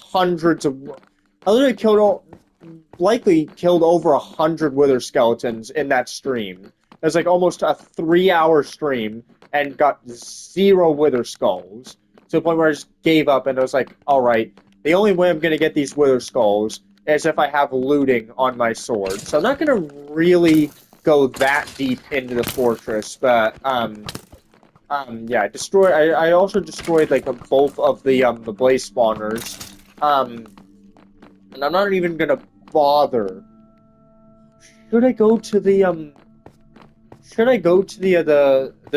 likely killed over 100 Wither skeletons in that stream. It was like almost a 3-hour stream, and got 0 Wither skulls. To the point where I just gave up, and I was like, alright, the only way I'm gonna get these Wither skulls as if I have looting on my sword. So I'm not going to really go that deep into the fortress, but, yeah, I also destroyed, like, both of the blaze spawners, and I'm not even going to bother. Should I go to the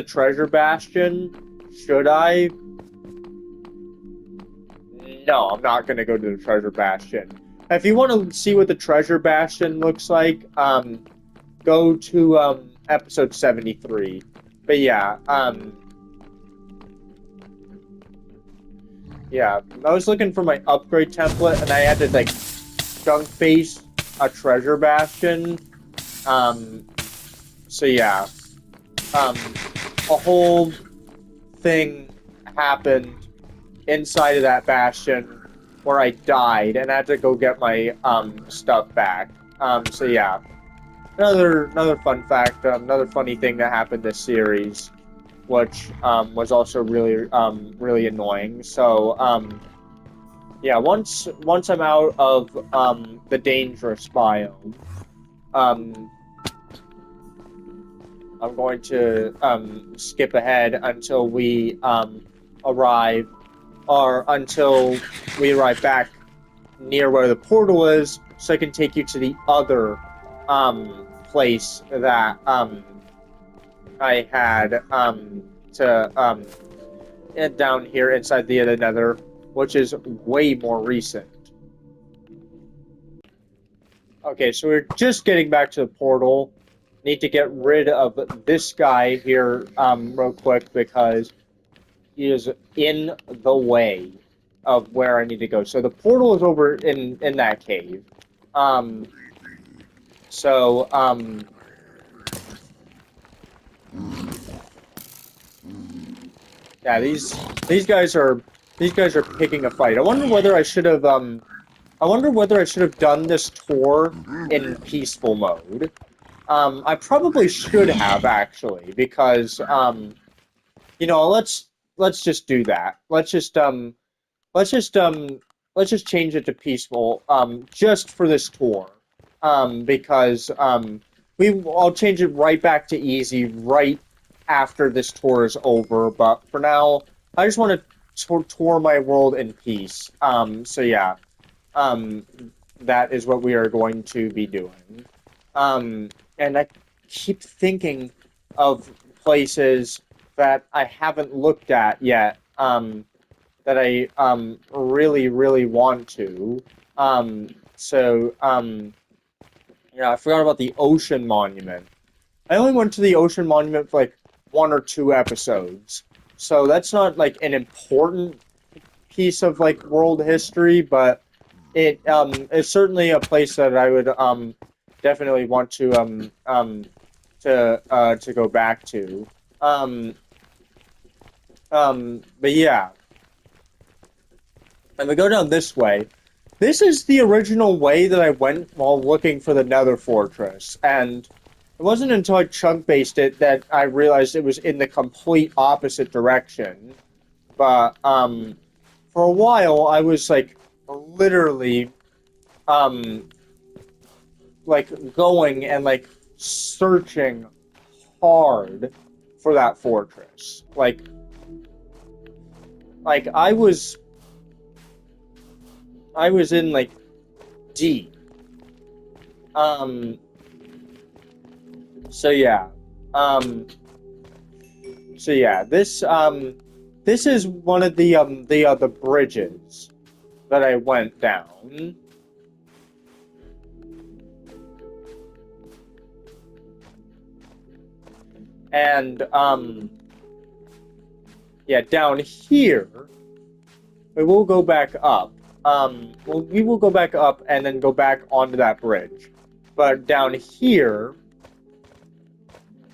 treasure bastion? Should I? No, I'm not going to go to the treasure bastion. If you want to see what the treasure bastion looks like, go to episode 73. But yeah, yeah, I was looking for my upgrade template, and I had to like chunk face a treasure bastion. So yeah, a whole thing happened inside of that bastion where I died and I had to go get my stuff back. So yeah, another fun fact, another funny thing that happened this series, which was also really annoying. So yeah, once I'm out of the dangerous biome, I'm going to skip ahead until we arrive back near where the portal is, so I can take you to the other place that I had to down here inside the Nether, which is way more recent. Okay, so we're just getting back to the portal. Need to get rid of this guy here real quick because he is in the way. of where I need to go. So the portal is over in that cave. Um, so yeah, these guys are picking a fight. I wonder whether I should have done this tour in peaceful mode. I probably should have actually, because you know, let's just do that. Let's just let's just change it to peaceful just for this tour. Because I'll change it right back to easy right after this tour is over, but for now I just want to tour my world in peace. So yeah. Um that is what we are going to be doing. And I keep thinking of places that I haven't looked at yet. That I really really want to. Yeah, I forgot about the Ocean Monument. I only went to the Ocean Monument for like 1 or 2 episodes, so that's not like an important piece of like world history, but it's certainly a place that I would definitely want to go back to. Um, but yeah, and we go down this way. This is the original way that I went while looking for the Nether Fortress, and it wasn't until I chunk based it that I realized it was in the complete opposite direction. But for a while I was like literally um like going and like searching hard for that fortress. Like I was in like deep. Um so yeah. Um so yeah, this is one of the bridges that I went down. And yeah, down here we will go back up. We will go back up and then go back onto that bridge. But down here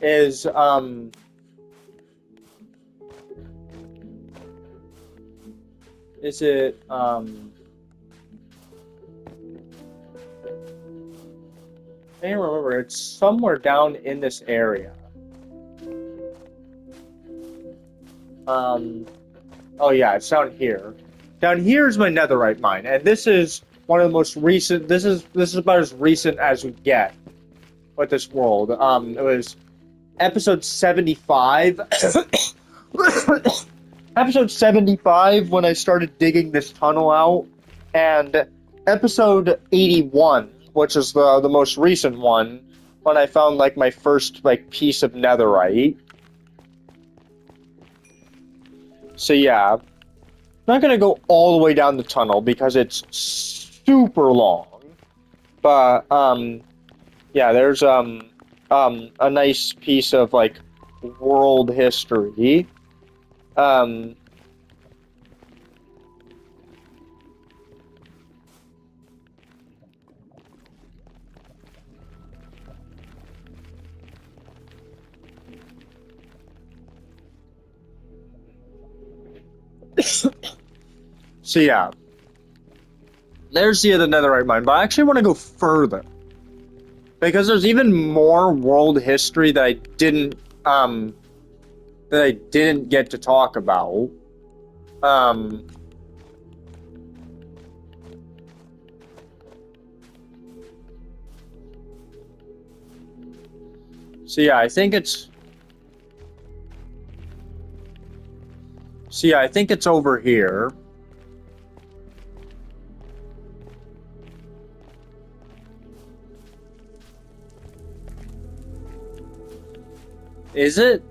is is it I can't remember. It's somewhere down in this area. Um oh yeah, it's down here. Down here is my netherite mine, and this is one of the most recent. This is about as recent as we get with this world. It was episode 75. Episode 75 when I started digging this tunnel out, and episode 81, which is the most recent one, when I found like my first like piece of netherite. So yeah, not gonna go all the way down the tunnel because it's super long. But yeah, there's a nice piece of like world history. Um so yeah, there's the other netherite mine, but I actually want to go further because there's even more world history that I didn't get to talk about. Um so yeah, I think it's I think it's over here. Is it?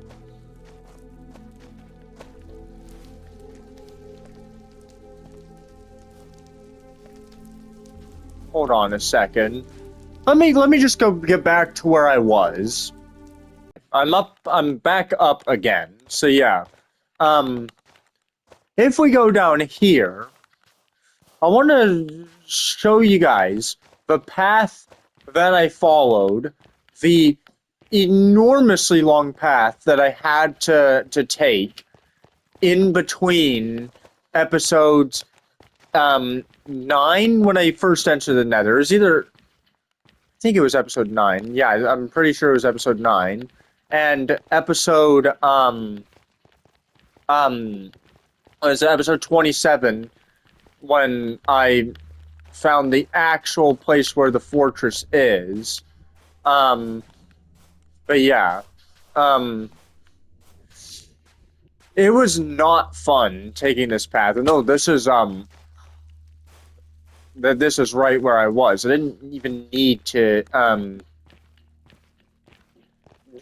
Hold on a second. Let me just go get back to where I was. I'm back up again. So yeah. If we go down here, I want to show you guys the path that I followed, the enormously long path that I had to take in between episodes 9 when I first entered the Nether. It was either, I think it was episode 9. Yeah, I'm pretty sure it was episode 9. And episode was episode 27 when I found the actual place where the fortress is. But yeah. It was not fun taking this path. No, this is this is right where I was. I didn't even need to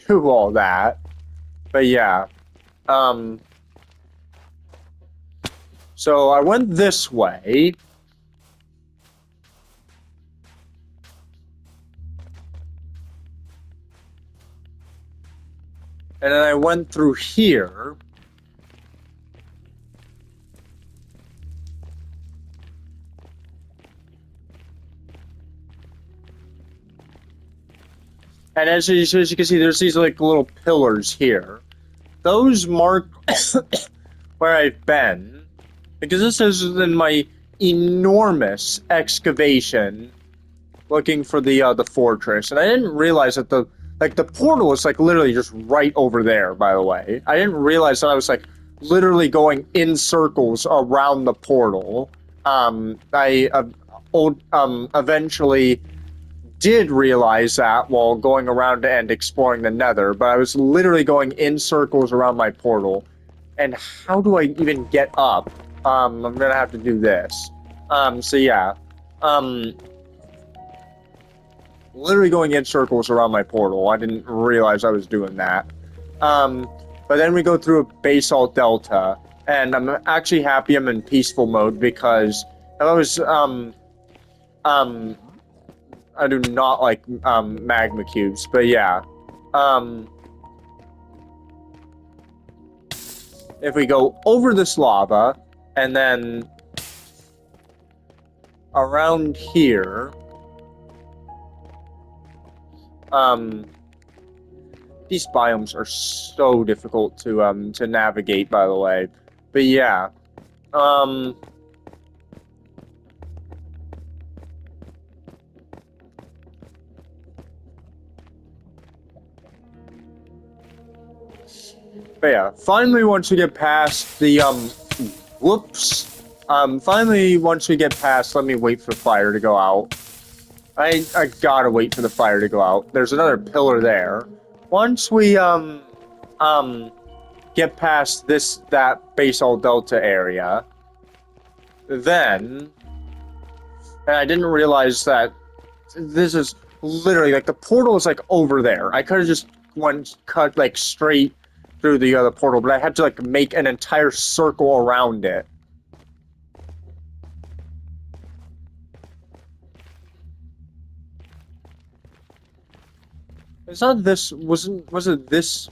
do all that. But yeah. So I went this way. And then I went through here. And as you can see, there's these like little pillars here. Those mark where I've been, because this is in my enormous excavation looking for the fortress, and I didn't realize that the portal is like literally just right over there. By the way, I didn't realize that I was like literally going in circles around the portal. I eventually did realize that while going around and exploring the Nether, but I was literally going in circles around my portal. And how do I even get up? I'm gonna have to do this. So yeah. Literally going in circles around my portal. I didn't realize I was doing that. But then we go through a basalt delta, and I'm actually happy I'm in peaceful mode because if I was I do not like magma cubes, but yeah. If we go over this lava and then around here, these biomes are so difficult to navigate, by the way. But yeah. But yeah, finally once we get past the, finally once we get past, let me wait for the fire to go out. I gotta wait for the fire to go out. There's another pillar there. Once we, get past that basalt delta area, then, and I didn't realize that this is literally, like, the portal is, like, over there. I could have just cut, like, straight through the other portal, but I had to like make an entire circle around it. It's not this. Was it this?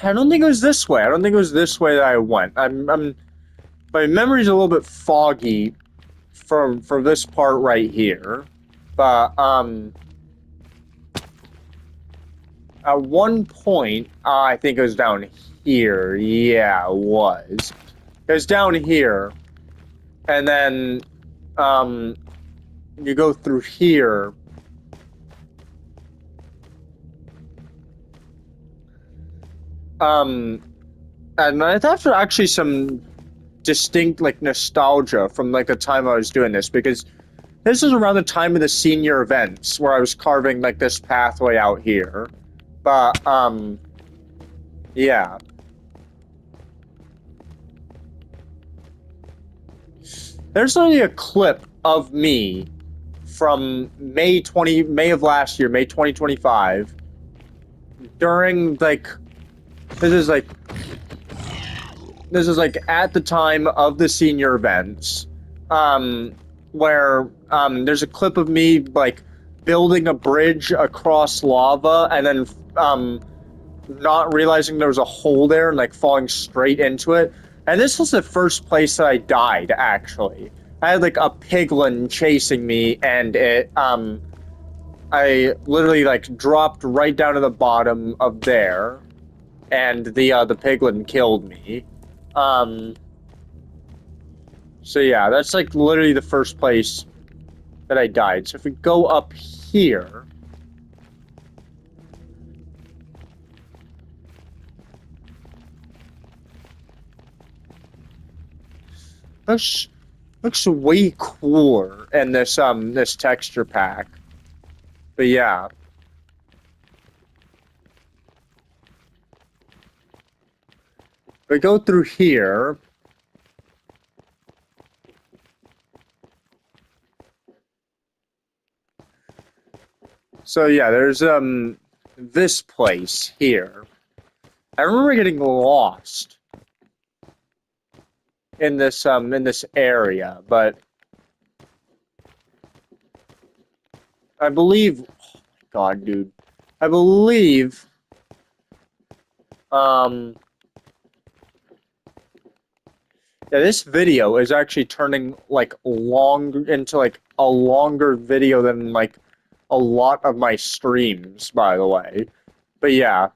I don't think it was this way. I don't think it was this way that I went. My memory's a little bit foggy for this part right here, but at one point, I think it was down here. Yeah, it was. It was down here. And then, you go through here. And that's actually some distinct, like, nostalgia from, like, the time I was doing this, because this is around the time of the senior events, where I was carving, like, this pathway out here. But, yeah. There's only a clip of me from May of last year, May 2025, during, like, this is like at the time of the senior events, where, there's a clip of me, like, building a bridge across lava, and then, not realizing there was a hole there and like falling straight into it. And this was the first place that I died, actually. I had like a piglin chasing me, and I literally like dropped right down to the bottom of there, and the piglin killed me. Um, so yeah, that's like literally the first place that I died. So if we go up here, looks looks way cooler in this texture pack. But yeah. We go through here. So yeah, there's this place here. I remember getting lost in this area, but I believe, oh my God, dude. I believe um yeah, this video is actually turning like long into like a longer video than like a lot of my streams, by the way. But yeah.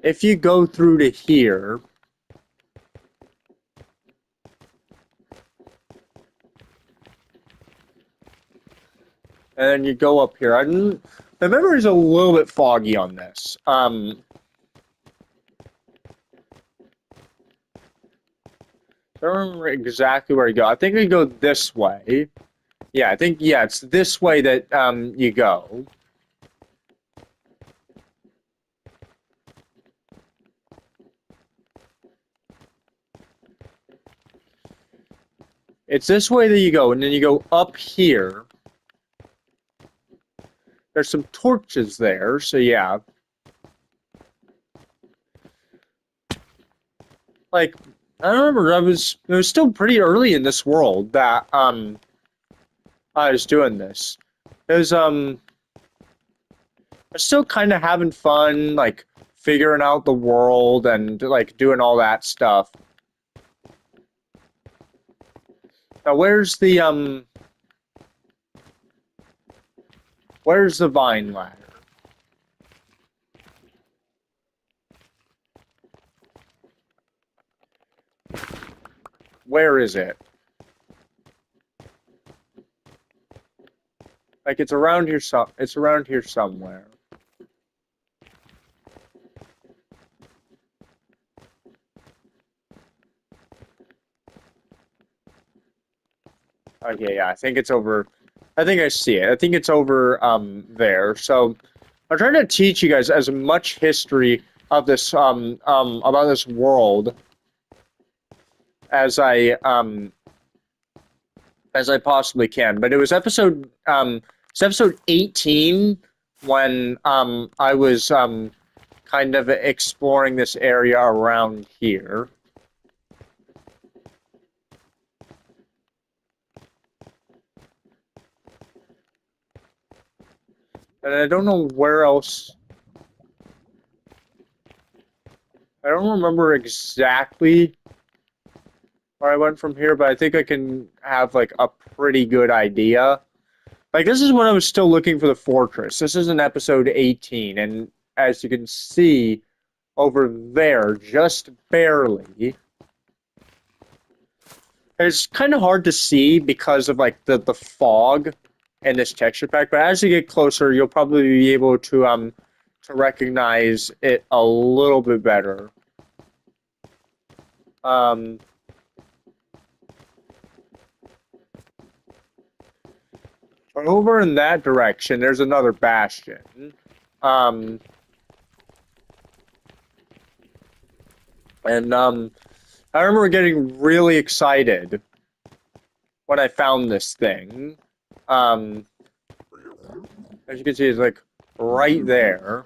If you go through to here, and then you go up here. The memory's a little bit foggy on this. I don't remember exactly where you go. I think we go this way. Yeah, I think, yeah, it's this way that you go. It's this way that you go, and then you go up here. There's some torches there, so yeah. Like, I don't remember, it was still pretty early in this world that I was doing this. It was I was still kind of having fun, like figuring out the world and like doing all that stuff. Now where's the vine ladder? Where is it? Like it's around here it's around here somewhere. Okay, yeah, I think it's over. I think I see it. I think it's over there. So I'm trying to teach you guys as much history of this about this world as I possibly can. But it was it's episode 18 when I was kind of exploring this area around here. And I don't know where else. I don't remember exactly where I went from here, but I think I can have like a pretty good idea. Like this is when I was still looking for the fortress. This is in episode 18, and as you can see over there, just barely. It's kind of hard to see because of like the fog in this texture pack, but as you get closer, you'll probably be able to recognize it a little bit better. Over in that direction, there's another bastion. I remember getting really excited when I found this thing. As you can see, it's like right there.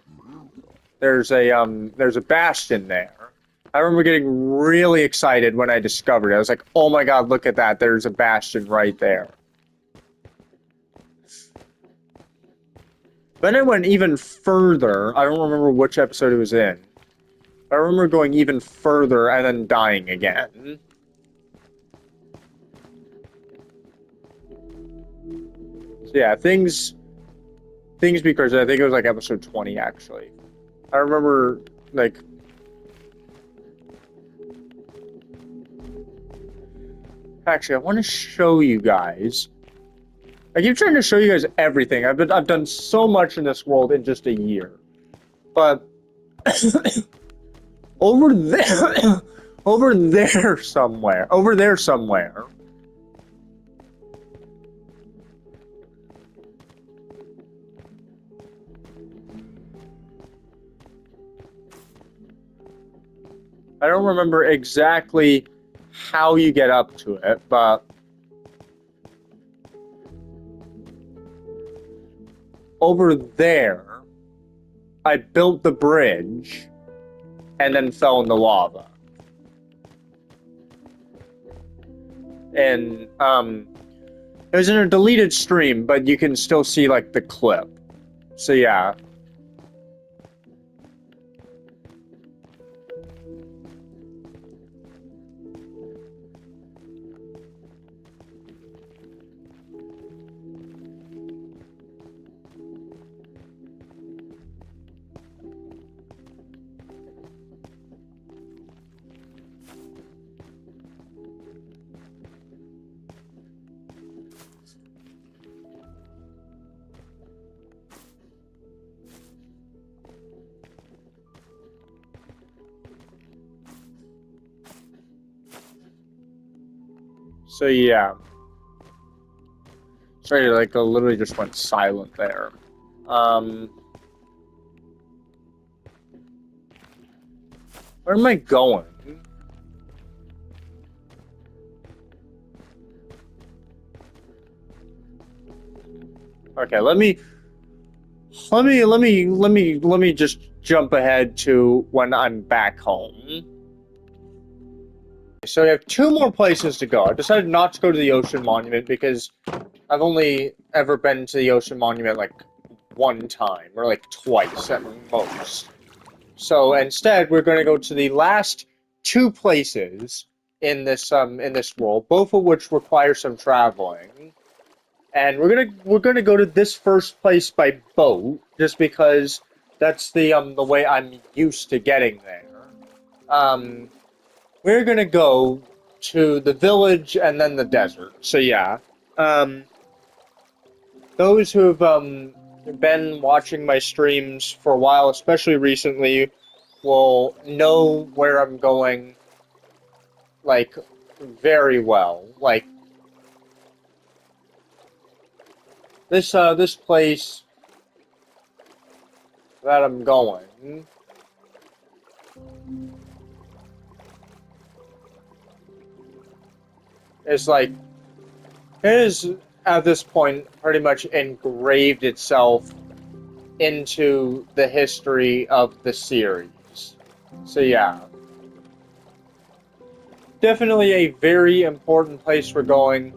There's a bastion there. I remember getting really excited when I discovered it. I was like, "Oh my God, look at that! There's a bastion right there." Then I went even further. I don't remember which episode it was in. I remember going even further and then dying again. So yeah, things because I think it was like episode 20 actually. I remember like actually I want to show you guys. I keep trying to show you guys everything. I've done so much in this world in just a year. But over there over there somewhere. I don't remember exactly how you get up to it, but over there, I built the bridge and then fell in the lava. And it was in a deleted stream, but you can still see like the clip. So yeah. So yeah. Sorry, like I literally just went silent there. Where am I going? Okay, let me just jump ahead to when I'm back home. So we have two more places to go. I decided not to go to the Ocean Monument because I've only ever been to the Ocean Monument like one time or like twice at most. So instead, we're going to go to the last two places in this world, both of which require some traveling. And we're gonna go to this first place by boat, just because that's the way I'm used to getting there. We're gonna go to the village and then the desert. So yeah, those who have been watching my streams for a while, especially recently, will know where I'm going, like, very well. Like, this place that I'm going is like, it is at this point pretty much engraved itself into the history of the series. So yeah. Definitely a very important place we're going.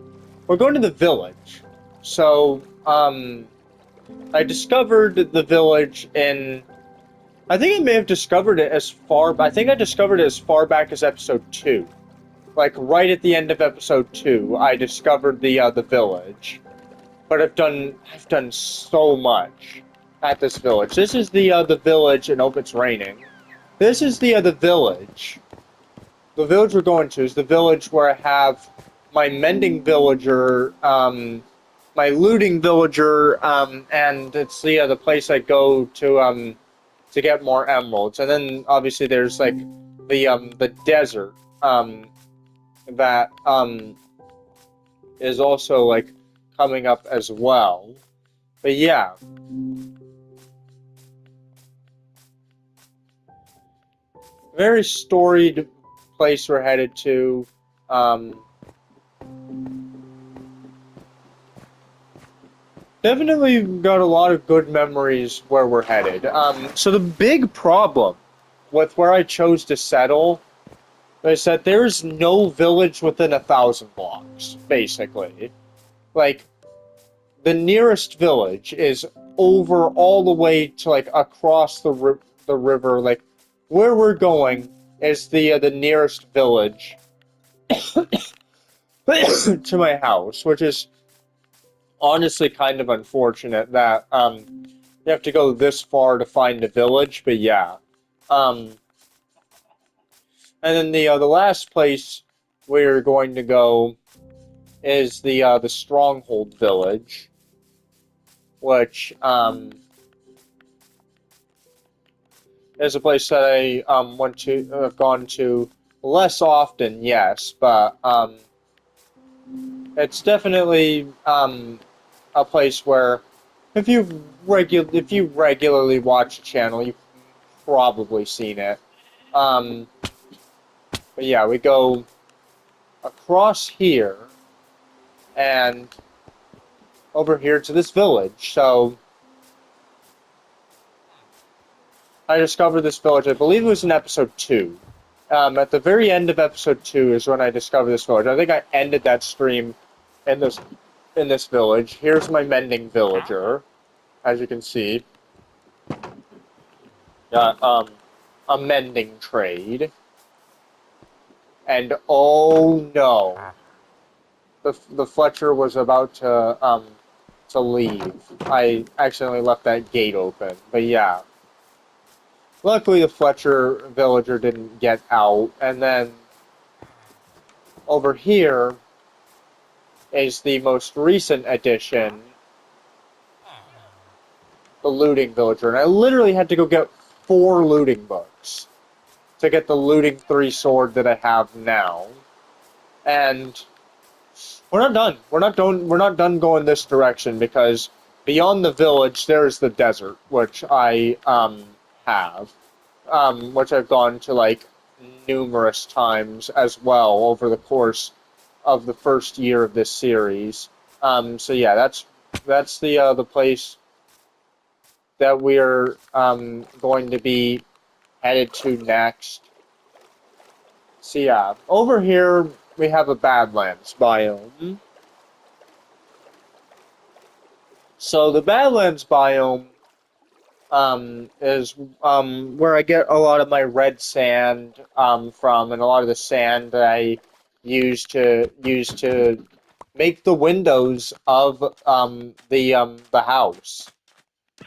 We're going to the village. So, I discovered the village in... I think I may have discovered it as far... I think I discovered it as far back as episode 2. Like, right at the end of episode 2, I discovered the village. But I've done so much at this village. This is the village, and oh, it's raining. This is the village. The village we're going to is the village where I have my mending villager, my looting villager, and it's the place I go to get more emeralds. And then obviously there's like the desert that is also like coming up as well. But yeah. Very storied place we're headed to. Definitely got a lot of good memories where we're headed. So the big problem with where I chose to settle is that there's no village within 1,000 blocks, basically. Like, the nearest village is over all the way to like across the river. Like where we're going is the nearest village to my house, which is honestly kind of unfortunate that you have to go this far to find a village. But yeah, and then the last place we're going to go is the Stronghold Village, which is a place that I went to have gone to less often, yes, but it's definitely a place where if you regularly watch the channel, you've probably seen it. But yeah, we go across here and over here to this village. So I discovered this village. I believe it was in episode 2. At the very end of episode 2 is when I discovered this village. I think I ended that stream in this village. Here's my mending villager, as you can see. Got a mending trade. And oh no, the Fletcher was about to leave. I accidentally left that gate open. But yeah. Luckily, the Fletcher villager didn't get out. And then over here is the most recent addition, the looting villager. And I literally had to go get 4 looting books to get the looting 3 sword that I have now. And we're not done. We're not done going this direction, because beyond the village there's the desert, which I have. Which I've gone to like numerous times as well over the course of the first year of this series. So yeah, that's the place that we're going to be headed to next. So yeah, over here we have a Badlands biome. So the Badlands biome is where I get a lot of my red sand from, and a lot of the sand that I use to make the windows of the house.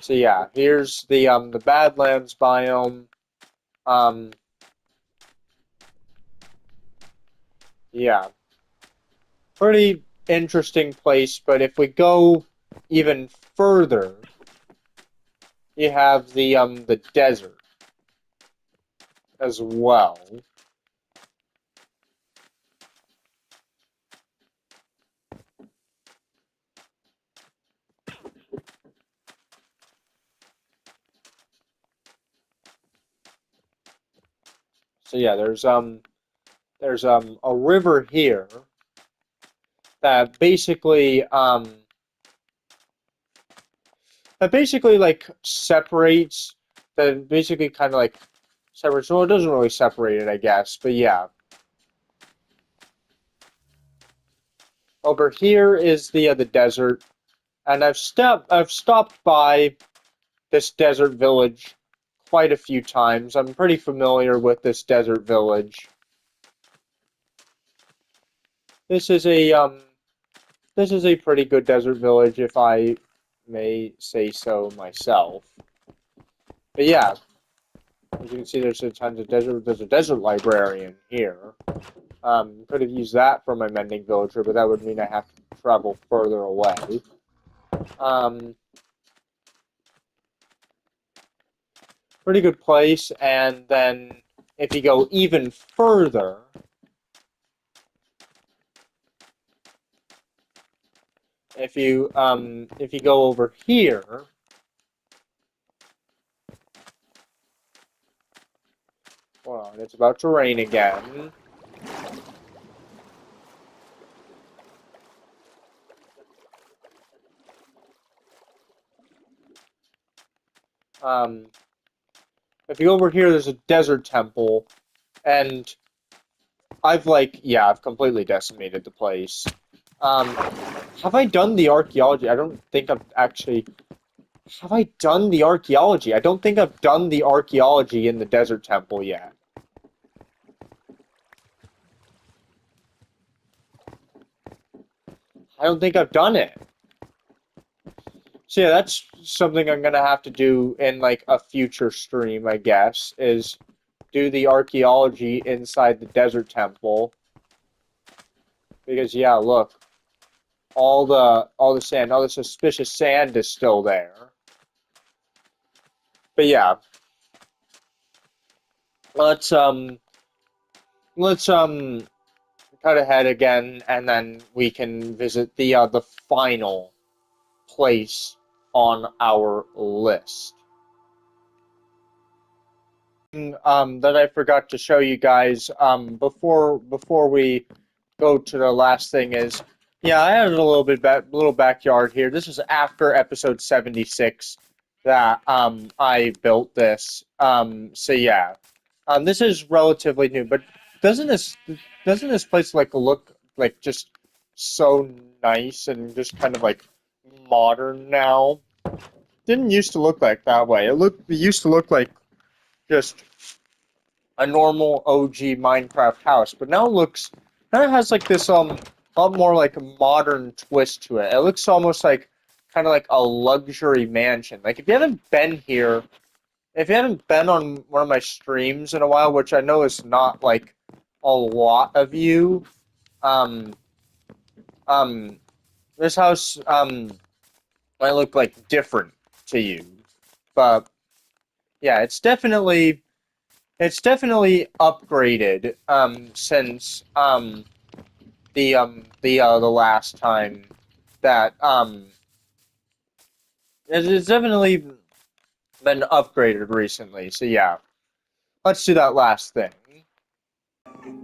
So yeah, here's the Badlands biome. Yeah, pretty interesting place. But if we go even further, you have the desert as well. So yeah, there's a river here that basically like separates, that basically kind of like separates. Well, it doesn't really separate it, I guess, but yeah. Over here is the desert, and I've stopped by this desert village quite a few times. I'm pretty familiar with this desert village. This is a pretty good desert village, if I may say so myself. But yeah, as you can see, there's a tons of desert. There's a desert librarian here. Could have used that for my mending villager, but that would mean I have to travel further away. Pretty good place. And then if you go even further, if you go over here, hold on, it's about to rain again. If you go over here, there's a desert temple, and I've completely decimated the place. Have I done the archaeology? I don't think I've actually Have I done the archaeology? I don't think I've done the archaeology in the desert temple yet. I don't think I've done it. So yeah, that's something I'm gonna have to do in like a future stream, I guess, is do the archaeology inside the desert temple. Because yeah, look, all the sand, all the suspicious sand is still there. But yeah, let's let's cut ahead again, and then we can visit the final place on our list. That I forgot to show you guys before we go to the last thing is, yeah, I had a little backyard here. This is after episode 76 that I built this. So yeah, this is relatively new, but doesn't this doesn't this place like look like just so nice and just kind of like modern now? Didn't used to look like that way. It used to look like just a normal OG Minecraft house, but now it has like this lot more like modern twist to it. It looks almost like kind of like a luxury mansion. Like if you haven't been here, if you haven't been on one of my streams in a while, which I know is not like a lot of you, um um this house might look like different to you. But yeah, it's definitely upgraded since the last time that it's definitely been upgraded recently. So yeah, let's do that last thing.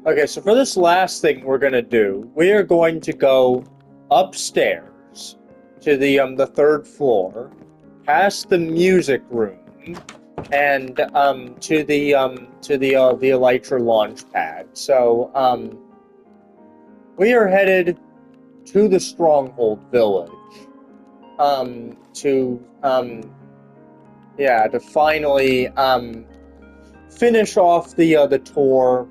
Okay, so for this last thing we're gonna do, we are going to go upstairs to the third floor, past the music room, and to the Elytra launch pad. So we are headed to the Stronghold Village. To yeah, to finally finish off the tour.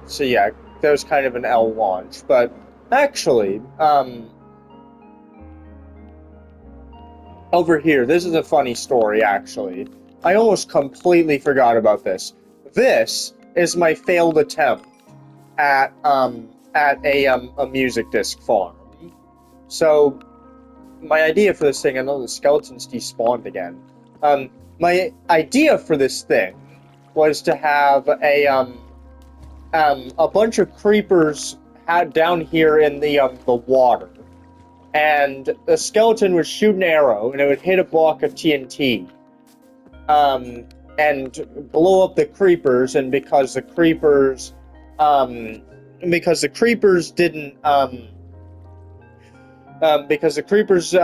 So yeah, there's kind of an L launch, but actually, over here, this is a funny story, actually. I almost completely forgot about this. This is my failed attempt at a music disc farm. So, my idea for this thing, I know the skeletons despawned again. My idea for this thing was to have a bunch of creepers down here in the water, and the skeleton would shoot an arrow, and it would hit a block of TNT, and blow up the creepers. And because the creepers didn't, because the creepers,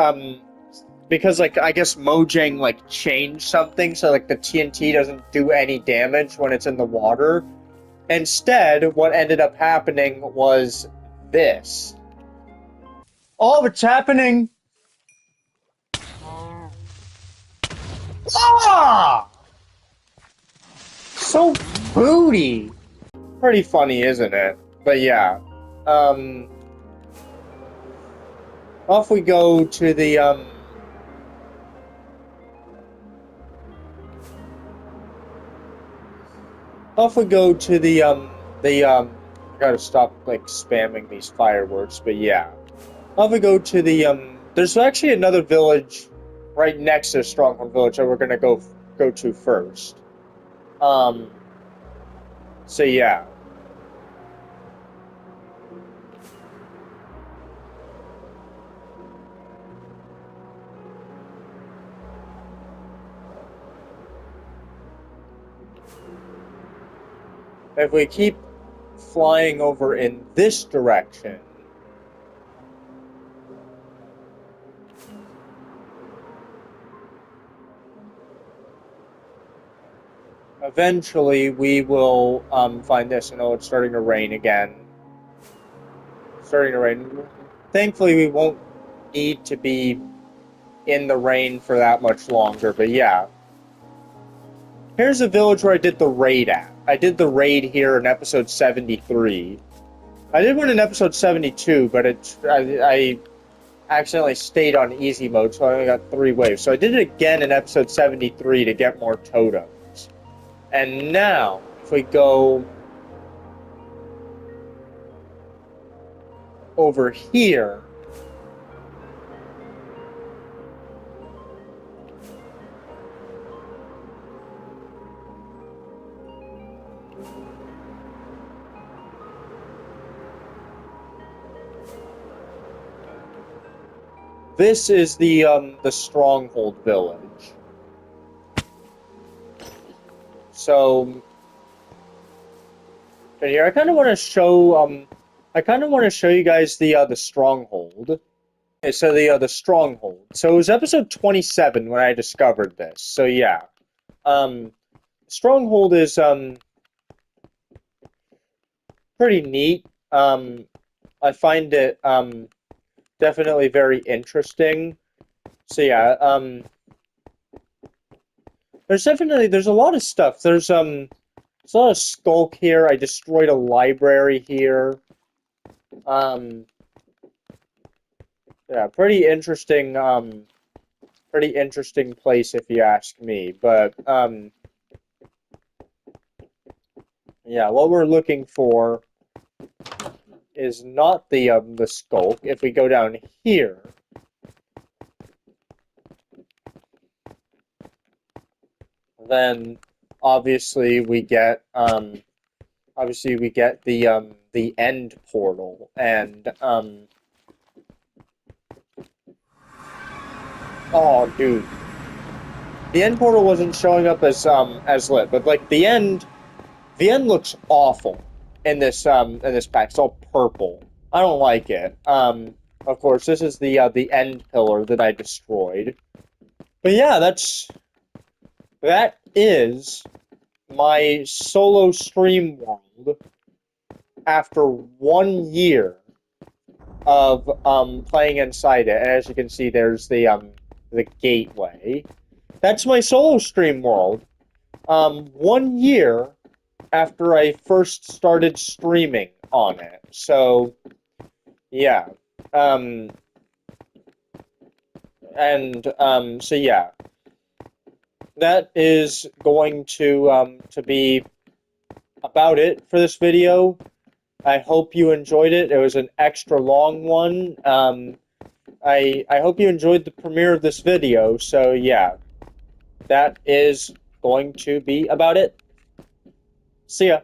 because like I guess Mojang like changed something so like the TNT doesn't do any damage when it's in the water. Instead, what ended up happening was this. All of it's happening. Ah! So booty. Pretty funny, isn't it? But yeah. Off we go to the off we go to I gotta stop like spamming these fireworks, but yeah. Off we go to there's actually another village right next to Stronghold Village that we're gonna go to first. Um so yeah. If we keep flying over in this direction, eventually we will find this. I know it's starting to rain again. starting to rain. Thankfully, we won't need to be in the rain for that much longer, but yeah. Here's a village where I did the raid at. I did the raid here in episode 73. I did one in episode 72, but I accidentally stayed on easy mode, so I only got 3 waves. So I did it again in episode 73 to get more totems. And now, if we go over here, this is the Stronghold village. So, right here, I kind of want to show you guys the Stronghold. Okay, so the Stronghold. So it was episode 27 when I discovered this. So yeah, Stronghold is pretty neat. I find it definitely very interesting. So yeah, there's a lot of stuff. There's a lot of skulk here. I destroyed a library here. Yeah, pretty interesting place if you ask me. But yeah, what we're looking for is not the skulk. If we go down here, then obviously we get the end portal, and oh dude, the end portal wasn't showing up as lit, but like the end looks awful in this pack. It's all purple. I don't like it. Of course, this is the end pillar that I destroyed. But yeah, that is my solo stream world after 1 year of playing inside it. And as you can see, there's the gateway. That's my solo stream world. 1 year after I first started streaming on it. So yeah. So yeah. That is going to be about it for this video. I hope you enjoyed it. It was an extra long one. I hope you enjoyed the premiere of this video. So yeah, that is going to be about it. See ya.